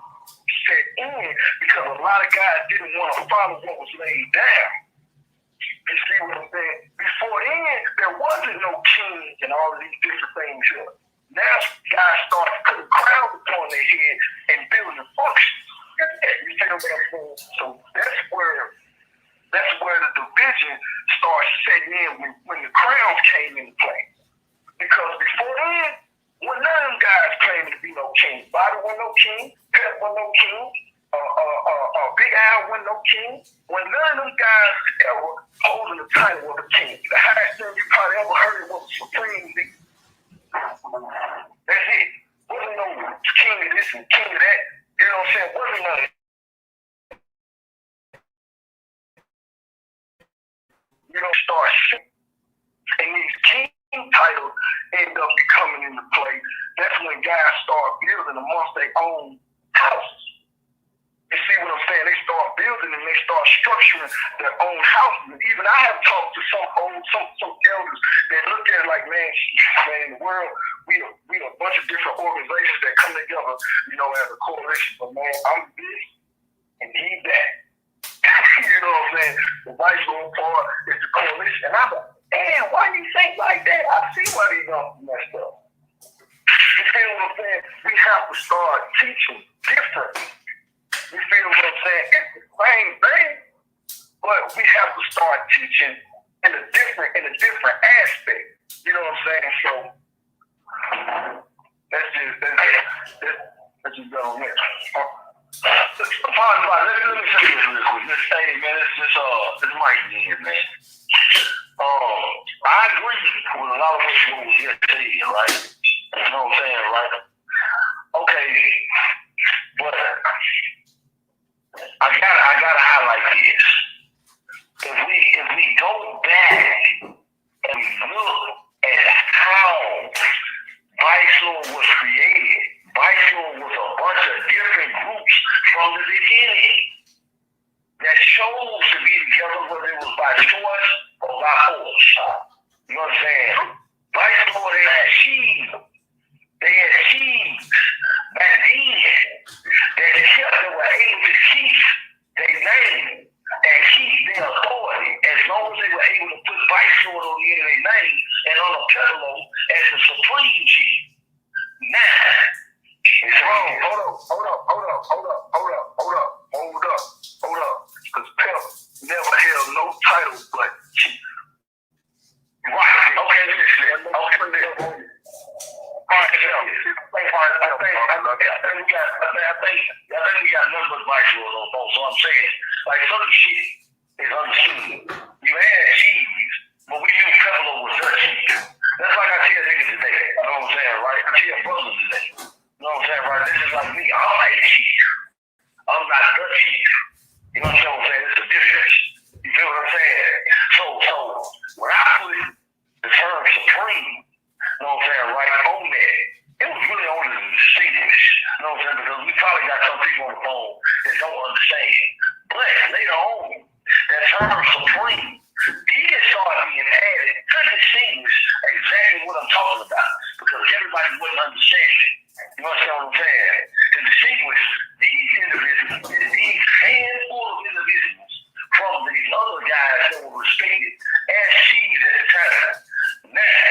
set in, because a lot of guys didn't want to follow what was laid down. You see what I'm saying? Before then, there wasn't no king and all of these different things here. Now guys started putting crowns upon their head and building functions. You see what I'm saying? So that's where the division starts setting in when the crowns came into play. Because before then, when none of them guys claimed to be no king. Bobby wasn't no king, Pep wasn't no king, Big Al wasn't no king. When none of them guys ever holding the title of a king. The highest thing you probably ever heard was supreme leader. That's it. Wasn't no king of this and king of that. You know what I'm saying? Wasn't none of that. You don't start shit. And these king titles end up becoming into play. That's when guys start building amongst their own houses. You see what I'm saying? They start building and they start structuring their own houses. Even I have talked to some elders that look at it like, man, in the world, we a bunch of different organizations that come together, you know, as a coalition. But man, I'm this and he's that. You know what I'm saying? The vice lord part is the coalition. And I'm like, damn, why do you think like that? I see why these guys messed up. You feel what I'm saying? We have to start teaching differently. You feel what I'm saying? It's the same thing, but we have to start teaching in a different aspect. You know what I'm saying? So that's just going on. Let me say this real quick. Hey man, this might be it, man. I agree with a lot of what was here today, right? You know what I'm saying, right? Okay, but I gotta highlight this. If we go back and look at how Vice Lord was created, Vice Lord was a bunch of different groups from the beginning that chose to be together, whether it was by choice or by force. You know what I'm saying? Vice Lord, they had chiefs. They had chiefs back then that were able to keep their name and keep their authority as long as they were able to put Vice Lord on the end of their name and on a pillow as the supreme chief. Now, it's wrong. Hold up. Because Pep never held no title but chief. Right. Okay, listen. I think we got nothing but Vice Lord on both. So I'm saying, like, certain shit is understood. You had chiefs, but we knew Peplo was their chief. That's like I tell niggas today. You know what I'm saying, right? I tell brothers today. You know what I'm saying, right? This is like me. I'm like a chief. I'm not the chief. You know what I'm saying? It's a difference. You feel what I'm saying? So when I put the term supreme, you know what I'm saying, right on that, it was really only to distinguish. You know what I'm saying? Because we probably got some people on the phone that don't understand. But later on, that term supreme did start being added to distinguish exactly what I'm talking about. Because everybody wouldn't understand it. You understand what I'm saying? To distinguish these individuals, these handful of individuals from these other guys that were respected as chiefs at the time. Now,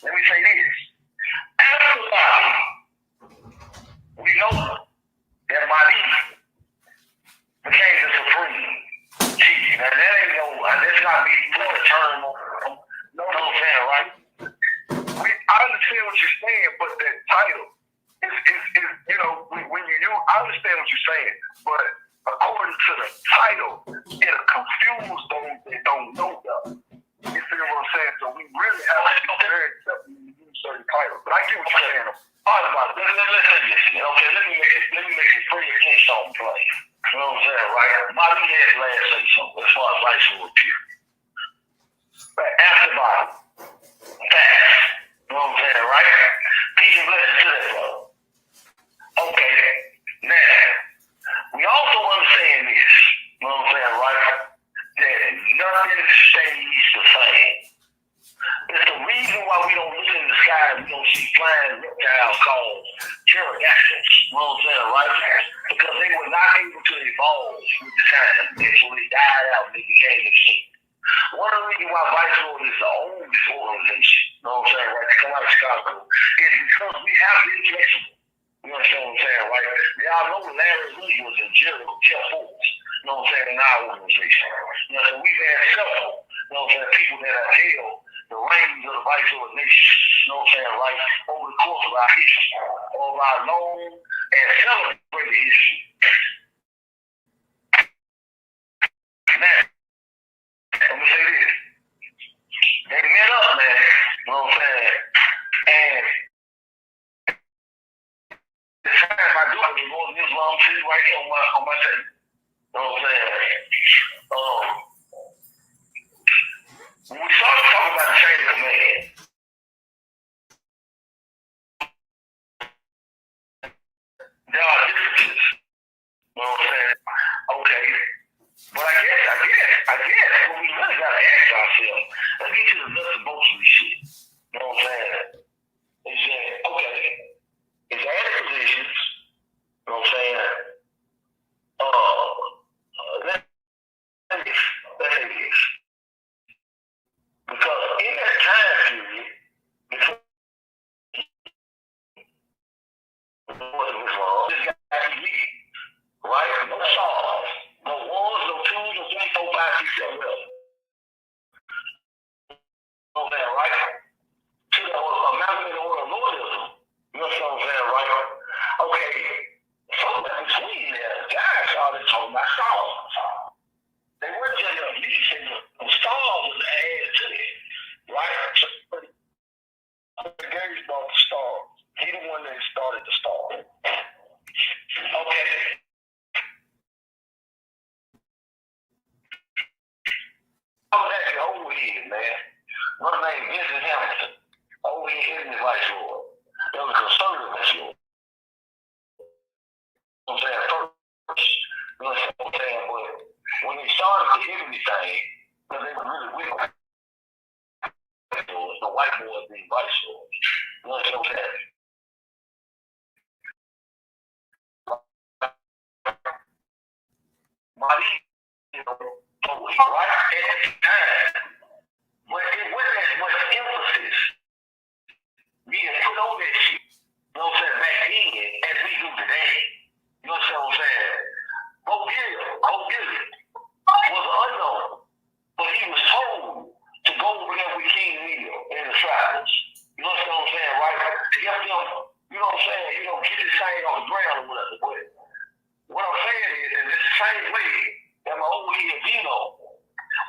let me say this. but that title is you know, when you use, I understand what you're saying, but according to the title, it'll confuse those that don't know that. You feel what I'm saying? So we really have to be very careful when we use certain titles. But I get what you're saying. All about it. Let's say this. Okay, let me make it free again song play. You know what I'm saying, right? Bobby had last say something as far as Vice Lord appear. But after Bobby, facts. You know what I'm saying, right? Peace and blessings to that, brother. Okay, now, we also understand this, you know what I'm saying, right? That nothing stays the same. It's the reason why we don't look in the sky and we don't see flying reptiles called pterodactyls, you know what I'm saying, right? Because they were not able to evolve with the time until they died out and they became extinct. One of the reasons why Vice Lord is the oldest organization, you know what I'm saying, right, to come out of Chicago, is because we have been flexible. You understand what I'm saying, right? Y'all know Larry Lee was in jail, Jeff Forbes, you know what I'm saying, in our organization. You know, so we've had several, you know what I'm saying, people that have held the reins of the Vice Lord Nation, you know what I'm saying, right, over the course of our history, of our long and celebrated history. Now, let me say this. They met up, man, you know what I'm saying, and the time I do, I was going to this long shit right here on my table. You know what I'm saying? When we started talking about the chain of command, there are differences. You know what I'm saying? Okay. But I guess what we really got to ask ourselves, let's get to the nuts and bolts of this shit. You know what I'm saying? Is that, okay, is there any positions, you know what I'm saying? Let's say this. Because in that time period, before this guy lead, right? No SARS, no ones, no twos, no 3, 4, 5, 6, 7, 11. You know what I'm saying, right? To the amalgamated order of Lordism, you know what I'm saying, right? Okay, somewhere between there, guys started talking about stars. They weren't just a legion of stars was added to it, right? Gary's brought the stars. He the one that started the stars. Okay. I was actually over here, man. One named Vincent Hamilton. Over here in the Vice Lord. There was a conservative Vice Lord. You know what I'm saying? First, you know what I'm saying? But when they started the enemy thing, because they were really with the white boys being Vice Lord. You know what I'm saying? You know, right at the time, but it wasn't as much emphasis being put on that shit, you know what I'm saying, back then as we do today. You know what I'm saying? Bo Gilliam was unknown, but he was told to go over there with King Neal and the tribals. You know what I'm saying, right? To help them, you know what I'm saying, get this thing on the ground or whatever. But what I'm saying is, and it's the same way that my old head Dino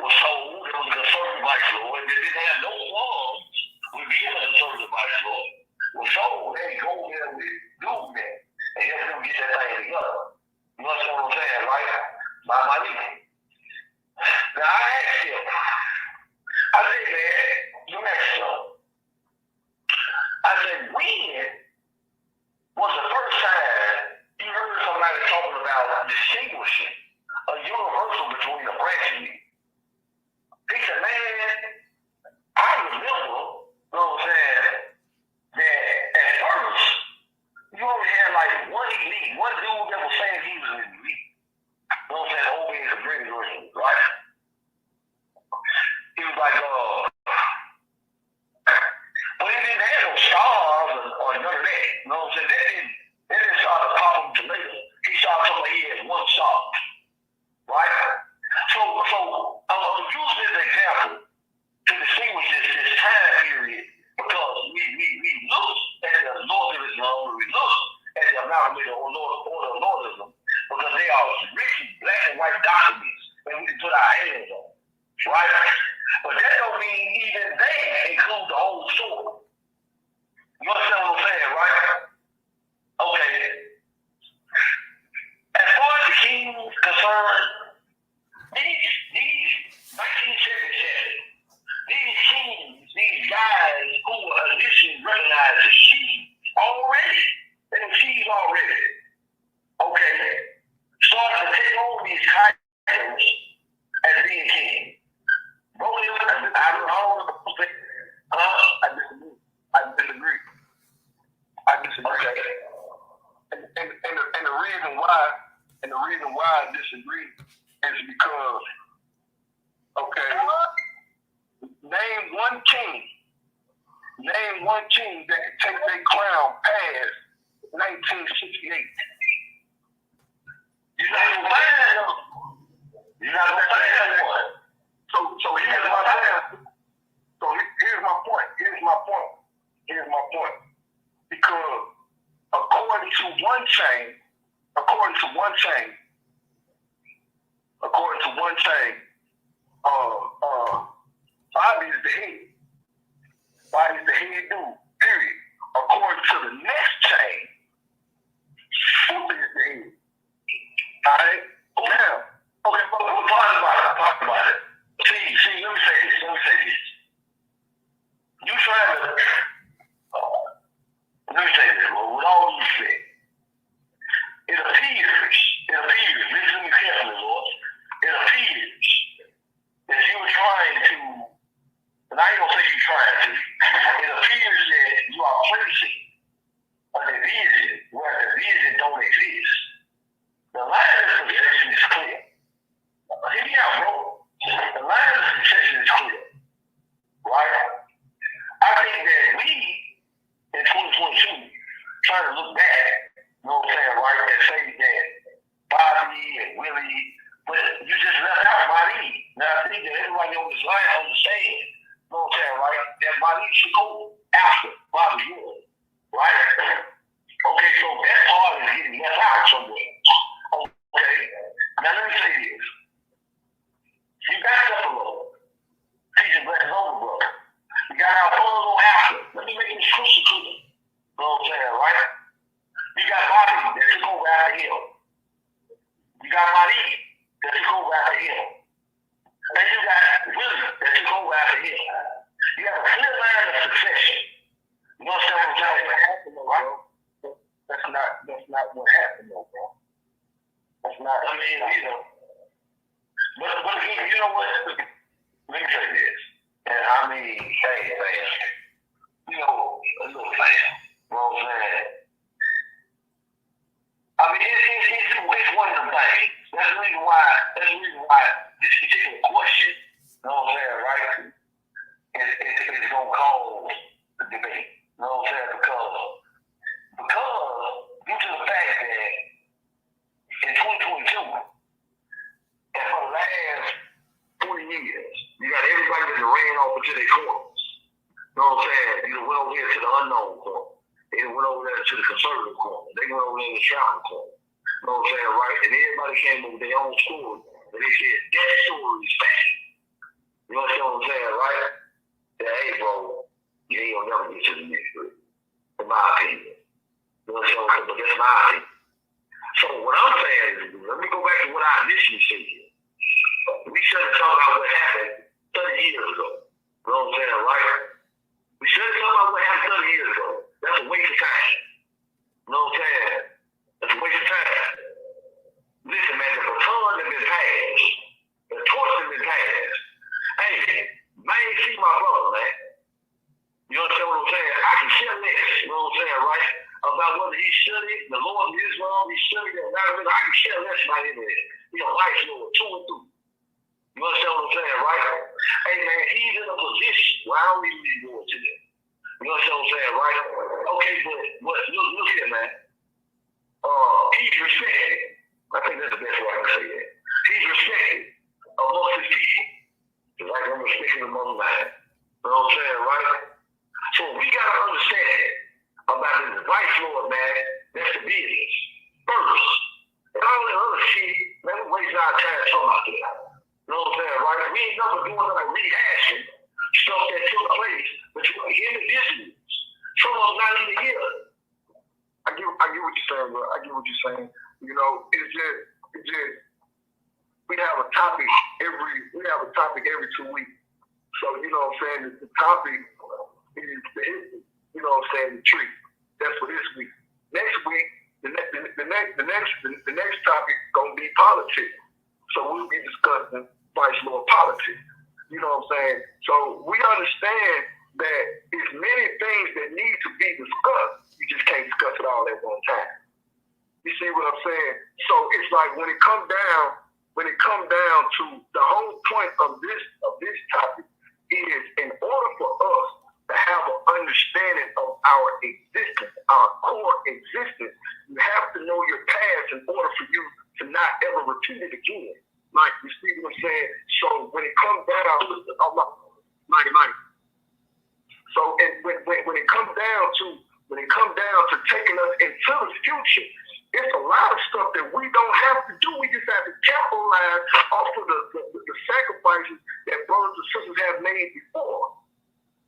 was told there was a conservative Vice Lord that didn't have no qualms with being a conservative Vice Lord. Was told, hey, go there with doing that and help them get that thing together. You know what I'm saying, right? By my leader. Now I asked him, I said, man, you asked him. I said, when was the first time you heard somebody talking about distinguishing a universal between a branch and me? He said, man, I remember, you know what I'm saying, that as Muhammad or Lordism because they are written black and white documents and we can put our hands on, right? But that don't mean even they include the whole story. You understand what I'm saying, right? Okay. As far as the king's concerned, these 1977, these kings, these guys who were initially recognized as chiefs already, they were chiefs already, okay, started to take on these titles as being king. I disagree. Okay. And the reason why I disagree is because, okay, name one king that can take their crown past 1968. You're not gonna find one. So here's my point. Here's my point. Because according to one chain, Bobby is the head. Bobby is the head dude, period. According to the next chain, Super is the head. Alright? Now, okay, but we'll talk about it. See, let me say this. You trying to, let me say this, well, with all due respect, it appears, listen to me carefully, Lord, it appears that you were trying to, and I ain't gonna say you trying to, it appears that you are placing a division where the division don't exist. The line of succession is clear. Hear me out, bro. The line of succession is clear. Right? I think that we, in 2022, trying to look back, you know what I'm saying, right, and say that Bobby and Willie, but you just left out Bobby. Now I think that everybody on this line understands, you know what I'm saying, right, that Bobby should go after Bobby Wood. Right? Okay, so that part is getting left out somewhere. Okay, now let me say this. You back up a little. Teaching Black is over, brother. You got our follow after. Let me make this crystal clear. You know what I'm saying, right? You got Bobby that took over after him. You got Madi that took over after him. And you got Willie that took over after him. You got a clear line of succession. You know what I'm saying? What happened, though, right? That's not what happened, though, bro. That's not. I mean, you know. But again, you know what? Let me say this. And I mean, hey, man. You know, a little fan. You know what I'm saying? I mean, it's one of them things. That's the reason why this particular question, you know what I'm saying, right? It's gonna cause the debate. You know what I'm saying? Because due to the fact that in 2022, and for the last 20 years, you got everybody that ran off into their corners. You know what I'm saying? You went over here to the unknown corner. They went over there to the conservative corner. They went over there to the shouting corner. You know what I'm saying, right? And everybody came up with their own story. And they said, that story is fact. You know what I'm saying, right? That, hey, bro, you ain't gonna never get to the next grade. In my opinion. You know what I'm saying? But that's my opinion. So what I'm saying is, let me go back to what I initially said here. We should have talked about what happened 30 years ago. You know what I'm saying, right? We should have talked about what happened 30 years ago. That's a waste of time. You know what I'm saying? That's a waste of time. Listen, man, the baton has been passed. The torch has been passed. Hey, man, see my brother, man. You understand what I'm saying? I can share this, you know what I'm saying, right? About whether he studied the Lord of Islam, he studied it, I can share this right in there. He's a life Lord, 2 and 2. You understand what I'm saying, right? Hey, man, he's in a position where I don't even need to go into that. You understand what I'm saying, right? Okay, but look here, man. He's respected. I think that's the best way I can say that. He's respected amongst his people. Just like I'm respected among mine. You know what I'm saying, right? So we got to understand about this vice lord, man. That's the business. ain't never doing like rehashing stuff that took place between individuals. Some of them not even here. I get what you're saying, bro. I get what you're saying. You know, it's just we have a topic every 2 weeks. So, you know what I'm saying, the topic is the history. You know what I'm saying, the tree. That's for this week. Next week, the next topic gonna be politics. So we'll be discussing vice lord politics. You know what I'm saying? So we understand that there's many things that need to be discussed. You just can't discuss it all at one time. You see what I'm saying? So it's like when it comes down to the whole point of this topic is in order for us to have an understanding of our existence, our core existence, you have to know your past in order for you to not ever repeat it again. Like, you see what I'm saying? So when it comes down to So and when it comes down to taking us into the future, it's a lot of stuff that we don't have to do. We just have to capitalize off of the sacrifices that brothers and sisters have made before.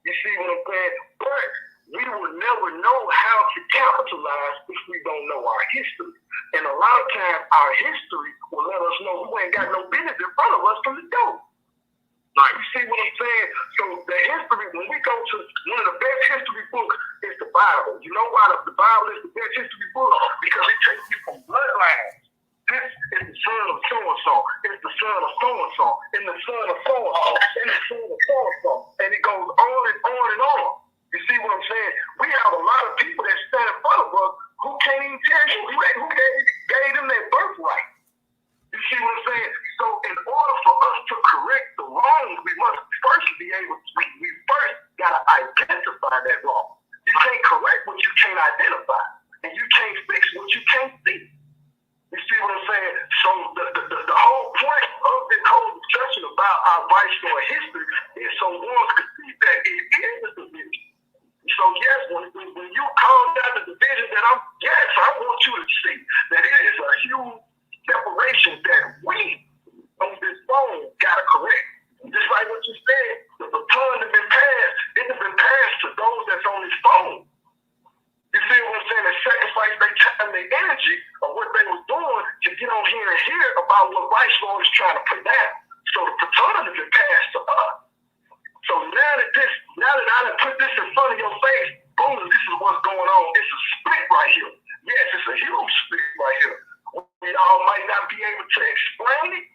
You see what I'm saying? But we will never know how to capitalize if we don't know our history. And a lot of times our history will let us know who ain't got no business in front of us from the door. Like, you see what I'm saying? So the history, when we go to one of the best history books, is the Bible. You know why the Bible is the best history book? Because it takes you from bloodlines. This is the son of so-and-so. It's the son of so-and-so. And the son of so-and-so. And the son of so-and-so. And it goes on and on and on. You see what I'm saying? We have a lot of people that stand in front of us who can't even tell you who gave them their birthright. You see what I'm saying? So in order for us to correct the wrong, we must first be able to, we first got to identify that wrong. You can't correct what you can't identify. And you can't fix what you can't see. You see what I'm saying? So the whole point of this whole discussion about our vice lord history is so one could see that it is a division. So yes, when you call down the division that I want you to see that it is a huge separation that we on this phone gotta correct. Just like what you said, the baton has been passed. It has been passed to those that's on this phone. You see what I'm saying? They sacrifice their time, their energy of what they was doing to get on here and hear about what vice lord is trying to put down. So the baton has been passed to us. So now that I done put this in front of your face, boom, this is what's going on. It's a split right here. Yes, it's a huge split right here. We all might not be able to explain it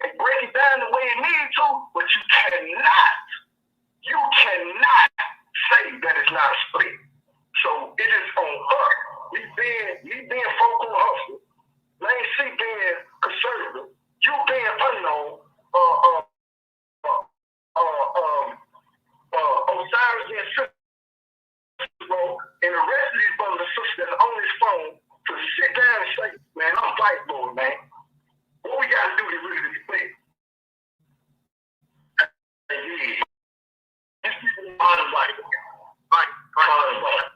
and break it down the way it needs to, but you cannot say that it's not a split. So it is on her. Me being folk on hustle, Lane C being conservative, you being unknown, Osiris being sister, and the rest of these brothers and sisters that's on this phone to sit down and say, man, I'm vice lord, man. What we gotta do to really be clear? These people are uninvited. Right, uninvited.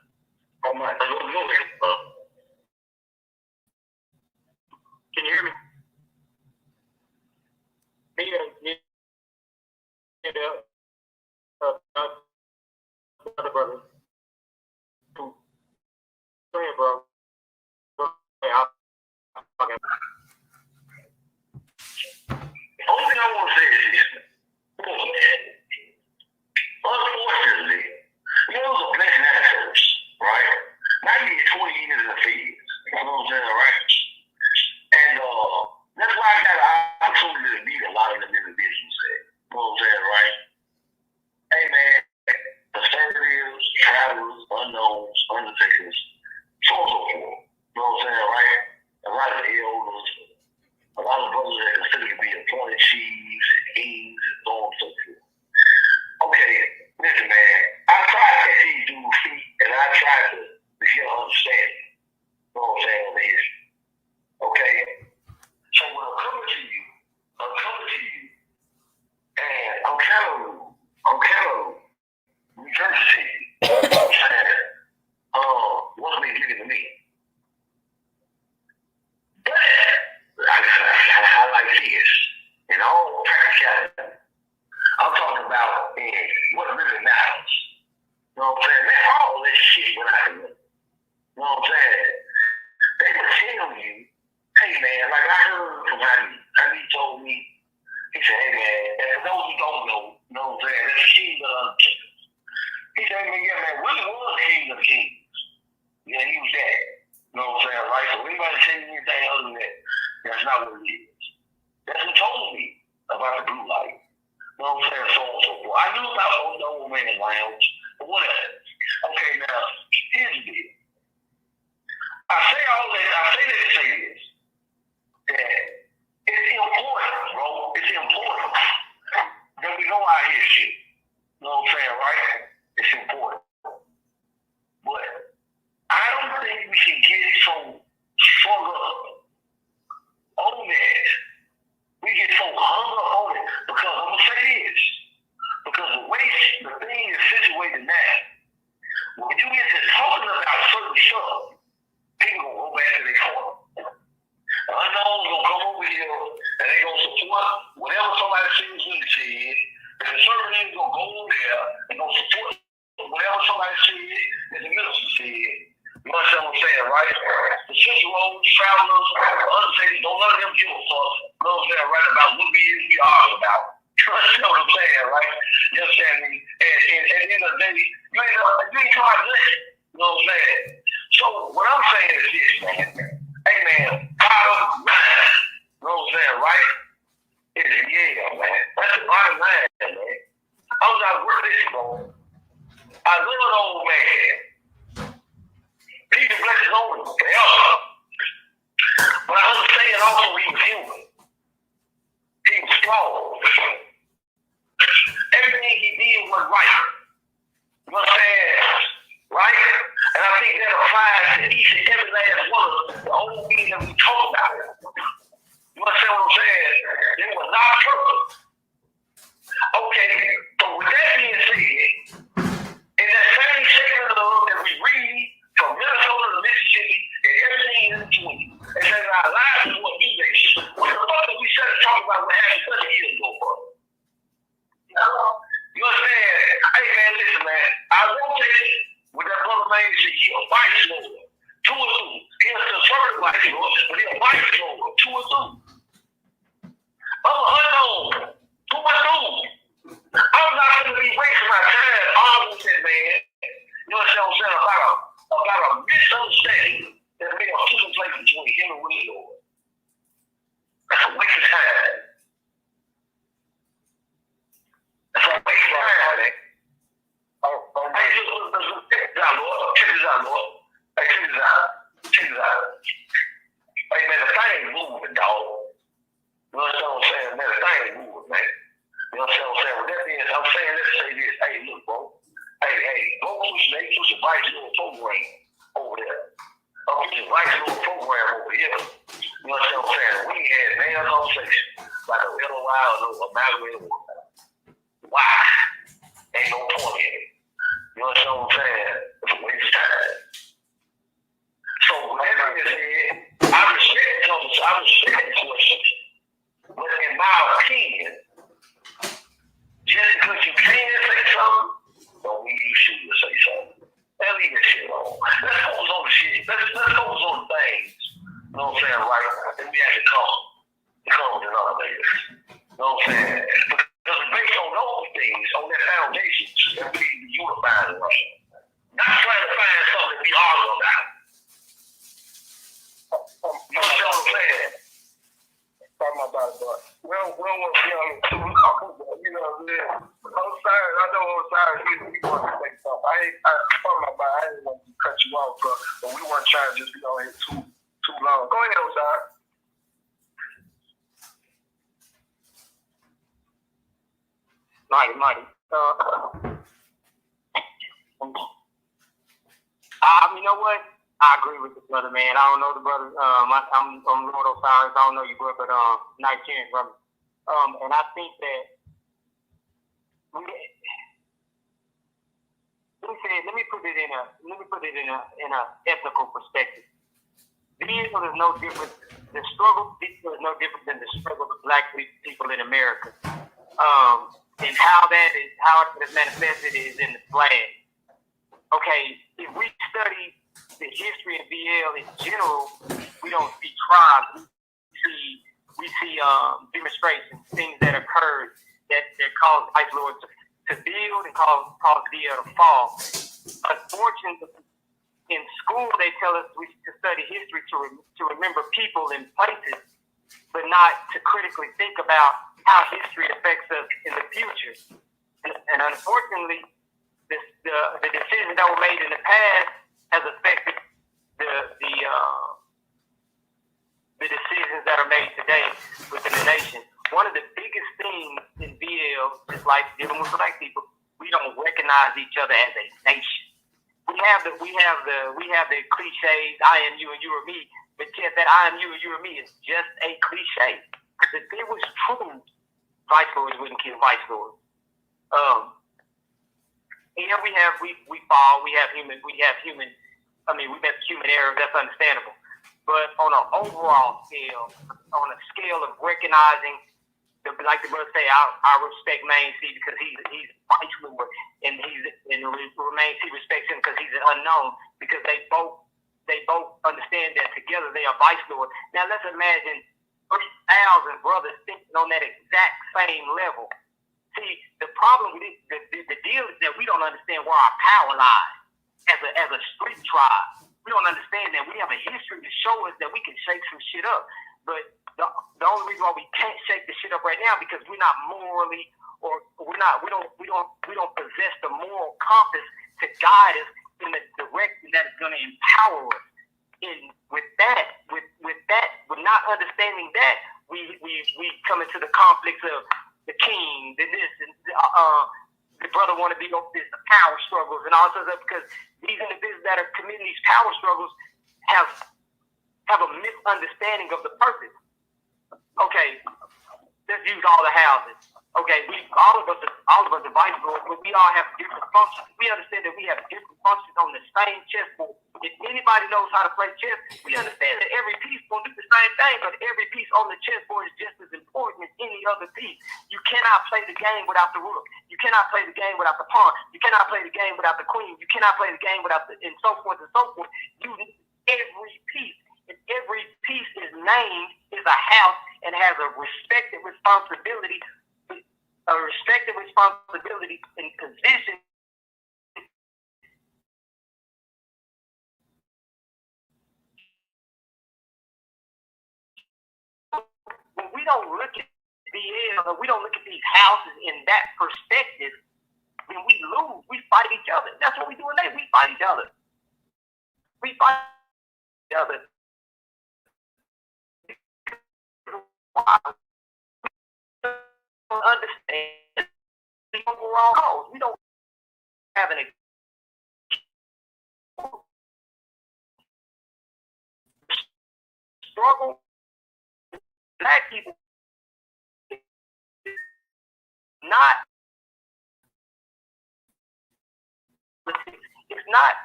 Oh my, can you hear me? Other brother. Go ahead, bro. The only thing I want to say is this. Unfortunately, it was a blessing and a curse, right? Now you get 20 years in the field. You know what I'm saying, right? And that's why I got an opportunity to meet a lot of them individuals there. You know what I'm saying, right? Hey, man, conservatives, travelers, unknowns, undertakers, so on and so forth. You know what I'm saying, right? A lot of the elders, what it is. That's what told me about the blue light. You know what I'm saying? So on and so forth. I knew about the old man lounge, but whatever. Okay, now, here's the deal. I say this. That it's important, bro. It's important that we know our history. You know what I'm saying, right? It's important. But I don't think we should get so strung up on that. We get so hung up on it because I'm gonna say this. Because the thing is situated now. When you get to talking about certain stuff, people gonna go back to their corner. The unknown's gonna come over here and they gonna support whatever somebody says in the shed. The conservatives gonna go over there and gonna support whatever somebody said that the minister said. You understand what I'm saying, right? The 6-year-olds, travelers, others say don't let them give a fuck. You know what I'm saying, right? About what we argue about. You understand what I'm saying, right? You understand me? And at the end of the day, you ain't come out of this. You know what I'm saying? So what I'm saying is this, man. Hey, man, bottom line. You know what I'm saying, right? It's man. That's the bottom line, man. I'm not worth this, bro. I love an old man. He's a blessed old man. But I understand also he was human. He was strong. Everything he did was right. You understand? Right? And I think that applies to each and every last one of the old men that we talk about. You understand what I'm saying? They were not perfect. Okay, so with that being said, in that same segment of the book that we read from Minnesota to Mississippi and everything in between, it says our lives is what we make. What the fuck did we sit and talk about what happened 30 years ago for? You understand? Hey man, listen man, I rotated with that brother man said he a vice lord, 2 or 2. He was a conservative vice lord, but he a vice lord, 2 or 2. I'm unknown, 2 or 2. I'm not going to be wasting my time arguing with that man. You understand what I'm saying? About a misunderstanding that made a difference place between him and Willie Lord. That's a waste of time. That's a waste of time, man. Hey, check this out, Lord. Check this out, Lord. Hey, check this out. Check this out. Hey, man, the thing is moving, dog. You understand what I'm saying? Man, the thing is moving, man. You understand what I'm saying? With that being said, I'm saying, let's say this. Hey, look, bro. Hey, go to the right little program over there. Go to the right little program over here. You understand what I'm saying? We had damn conversation like a LOI or a Malcolm. Why? Ain't no point in it. You understand what I'm saying? It's a waste of time. So, with that being said, I respect the question. But in my opinion, just because you can say something, don't mean you should say something. Let's leave that shit alone. Let's focus on the shit. Let's focus on the things. You know what I'm saying, right? And we have to come denominators. You know what I'm saying? Because based on those things, on that foundation, that we need to be unified in Russia. Not trying to find something to be argue about. You understand what I'm saying? Talking about it, but we don't want to be on the too long, you know what I'm saying? I'm sorry, I know I'm sorry, we want to say something. I didn't want to cut you off, but we weren't trying to just be on here too long. Go ahead, Osiris. Mighty. You know what? I agree with this brother, man. I don't know the brother. I'm Lord Osiris. I don't know you, brother, but nice hearing from you. And I think that let me put it in a ethnical perspective. Israel is no different. The struggle is no different than the struggle of Black people in America. And how it is manifested is in the flag. Okay, if we study the history of VL in general, we don't see tribes. We see demonstrations, things that occurred that caused Vice Lord to build and caused VL to fall. Unfortunately, in school they tell us to study history to remember people and places, but not to critically think about how history affects us in the future. And unfortunately, the decisions that were made in the past has affected the decisions that are made today within the nation. One of the biggest things in VL is like dealing with black people. We don't recognize each other as a nation. We have the cliches, I am you and you are me, but yet that I am you and you are me is just a cliche. Because if it was true, vice lords wouldn't kill vice lords. Yeah, we fall, we make human errors, that's understandable. But on an overall scale, on a scale of recognizing, like the brother say, I respect Main C because he's vice lord, and Main C respects him because he's an unknown, because they both understand that together they are vice lord. Now let's imagine 3,000 brothers thinking on that exact same level. See, the problem with it, the deal is that we don't understand where our power lies as a street tribe. We don't understand that we have a history to show us that we can shake some shit up. But the only reason why we can't shake the shit up right now because we're not morally, or we don't possess the moral compass to guide us in the direction that is going to empower us. And with not understanding that, we come into the conflicts of the king, the this, and the brother want to be over this, the power struggles, and all sorts of, because these individuals that are committing these power struggles have a misunderstanding of the purpose. Okay, let's use all the houses. Okay, all of us are vice lords, but we all have different functions. We understand that we have different functions on the same chessboard. If anybody knows how to play chess, we understand that every piece gonna do the same thing, but every piece on the chessboard is just as important as any other piece. You cannot play the game without the rook. You cannot play the game without the pawn. You cannot play the game without the queen. You cannot play the game without and so forth and so forth. You need every piece. And every piece is named, is a house, and has a respected responsibility and position. When we don't look at BL, we don't look at these houses in that perspective, when we lose, we fight each other. That's what we do today. We fight each other. We fight each other. We don't understand the overall cause. We don't have an struggle. Black people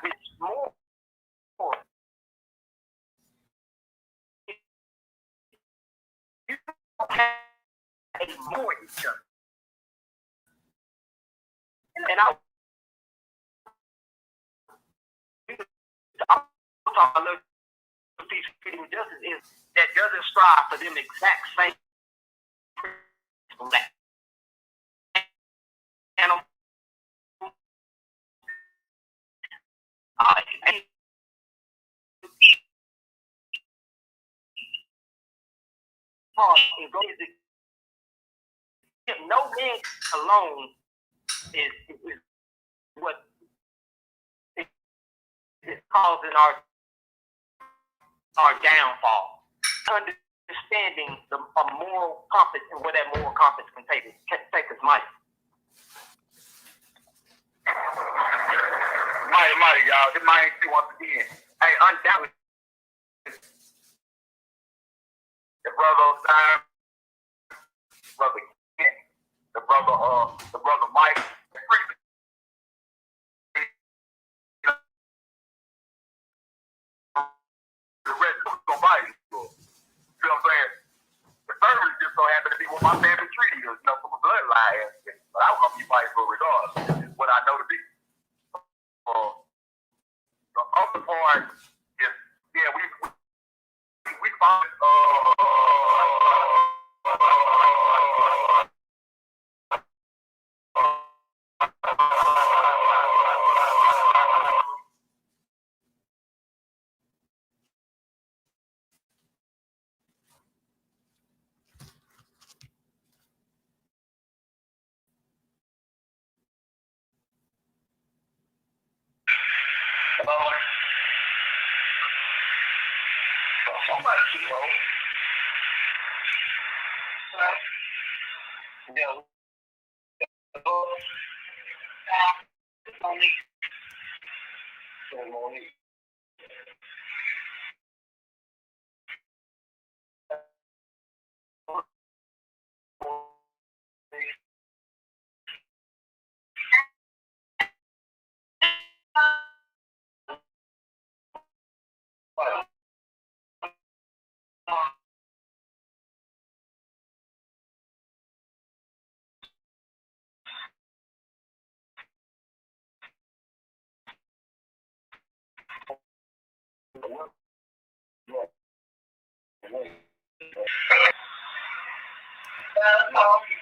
it's more. You don't have a more each other. And I look at peace, freedom, and justice is that doesn't strive for them exact same principle that animal no man alone is what is causing our downfall. Understanding a moral compass and where that moral compass can take us mighty. Mighty, y'all. This might see once again. Hey, undoubtedly. The brother Simon, brother Kent, the brother Mike, the rest of somebody. You know what I'm saying? The service just so happened to be what my family treaty is, from a bloodline aspect. But I was gonna be fighting for regardless. What I know to be. The other part is, we found Somebody keep on. Yeah. Monique.